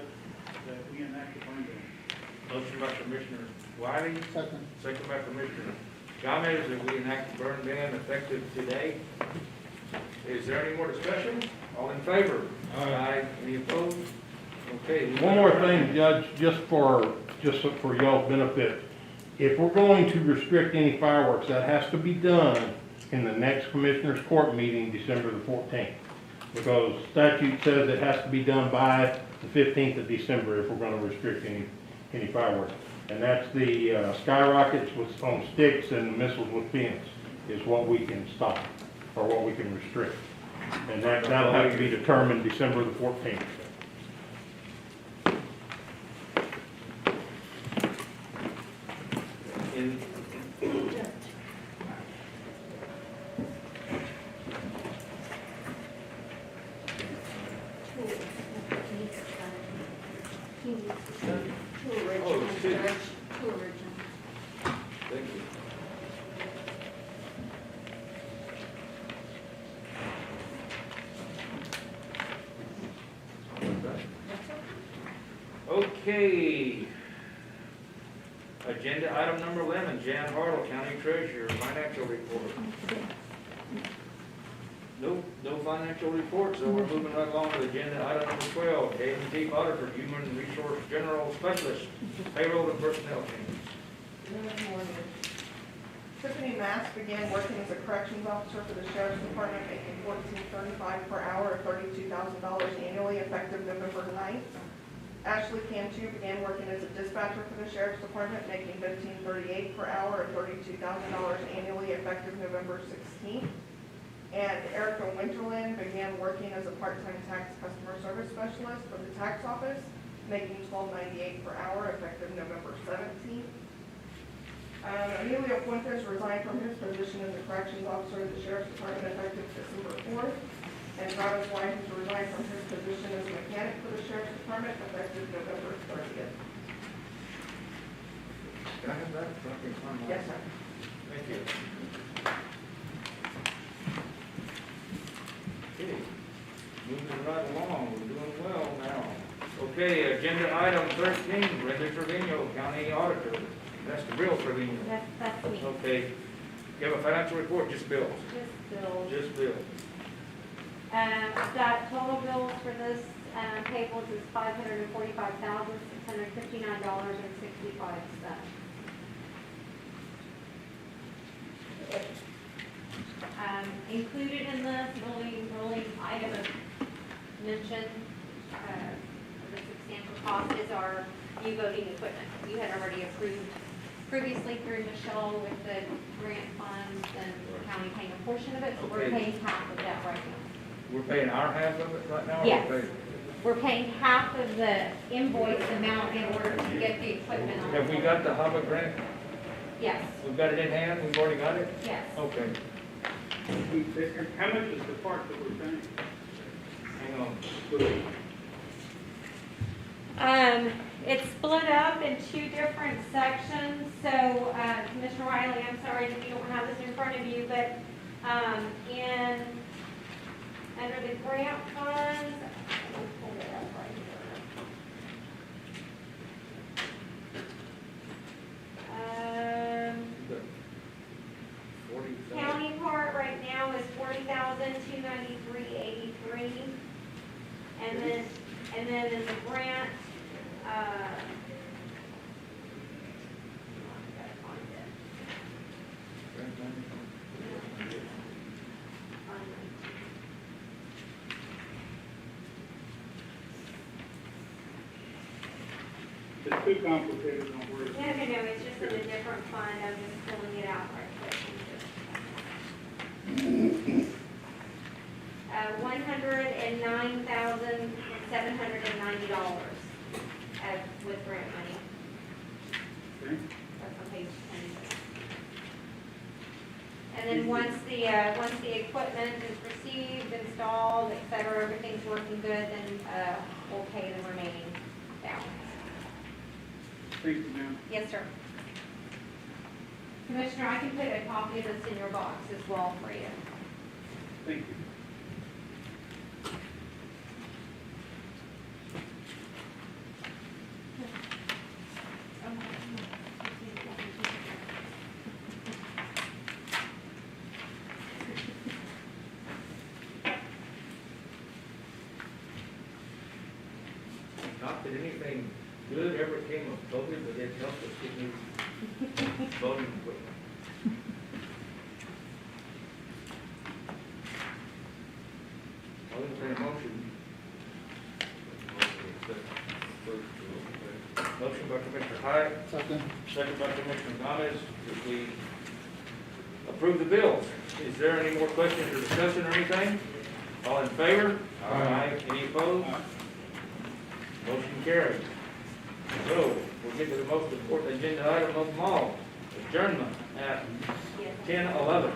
that we enact a burn ban. Motion by Commissioner Wiley, Second. second by Commissioner Gomez, that we enact the burn ban effective today. Is there any more discussion? All in favor? Aye. Any opposed? Okay. One more thing, Judge, just for y'all's benefit. If we're going to restrict any fireworks, that has to be done in the next Commissioners Court meeting, December the 14th. Because statute says it has to be done by the 15th of December if we're gonna restrict any fireworks. And that's the skyrockets with, on sticks and missiles with pins is what we can stop, or what we can restrict. And that'll have to be determined December the 14th. In, oh, two. Thank you. Okay. Agenda item number 11, Jan Hartle, County Treasurer, financial report. No financial report, so we're moving right along to agenda item number 12, A&T Auditor, Human Resource General Specialist, Payroll and Personnel Changes. Good morning. Tiffany Mass began working as a corrections officer for the Sheriff's Department, making $14.35 per hour or $32,000 annually, effective November 9th. Ashley Cantu began working as a dispatcher for the Sheriff's Department, making $15.38 per hour or $32,000 annually, effective November 16th. And Erica Winterland began working as a part-time tax customer service specialist for the tax office, making $12.98 per hour, effective November 17th. Emilio Fuentes resigned from his position as a corrections officer of the Sheriff's Department, effective December 4th. And Travis White has resigned from his position as a mechanic for the Sheriff's Department, effective November 30th. Can I have that? So I can find mine? Yes, sir. Thank you. Okay, moving right along, we're doing well now. Okay, agenda item 13, Brenda Trevino, County Auditor. That's the real Trevino. That's me. Okay, you have a financial report, just bills? Just bills. Just bills. I've got total bills for this, payables is $545,659.65. Included in this, really, I haven't mentioned, the substantial cost is our new voting equipment. You had already approved previously through Michelle with the grant funds and the county paying a portion of it, so we're Okay. paying half of that right now. We're paying our half of it right now? or Yes. we're paying- We're paying half of the invoice amount in order to get the equipment on. Have we got the HAVA grant? Yes, We've got it in hand, we've already got it? yes. Okay, How much is the part that we're paying? hang on. It's split up in two different sections, so, Commissioner Riley, I'm sorry that you don't have this in front of you, but, under the grant funds, let me pull it up right here. We've got 40,000. County part right now is $40,293.83. And then in the grant, It's too complicated on where. no, it's just in a different fund, I'm just pulling it out right quick. $109,790 with grant money. Okay. That's on page 10. And then once the equipment is received, installed, et cetera, everything's working good, then, we'll pay the remaining balance. Thank you, ma'am. Yes, sir. Commissioner, I can put a copy of this in your box as well for you. Thank you. Not that anything good ever came of COVID, but it helped us get new voting equipment. I'll entertain a motion. Motion by Commissioner Hyatt, Second. second by Commissioner Gomez, that we approve the bills. Is there any more questions or discussion or anything? All in favor? Aye. Any opposed? Motion carried. So, we'll get to the most important agenda item of them all, adjournment at 10:11.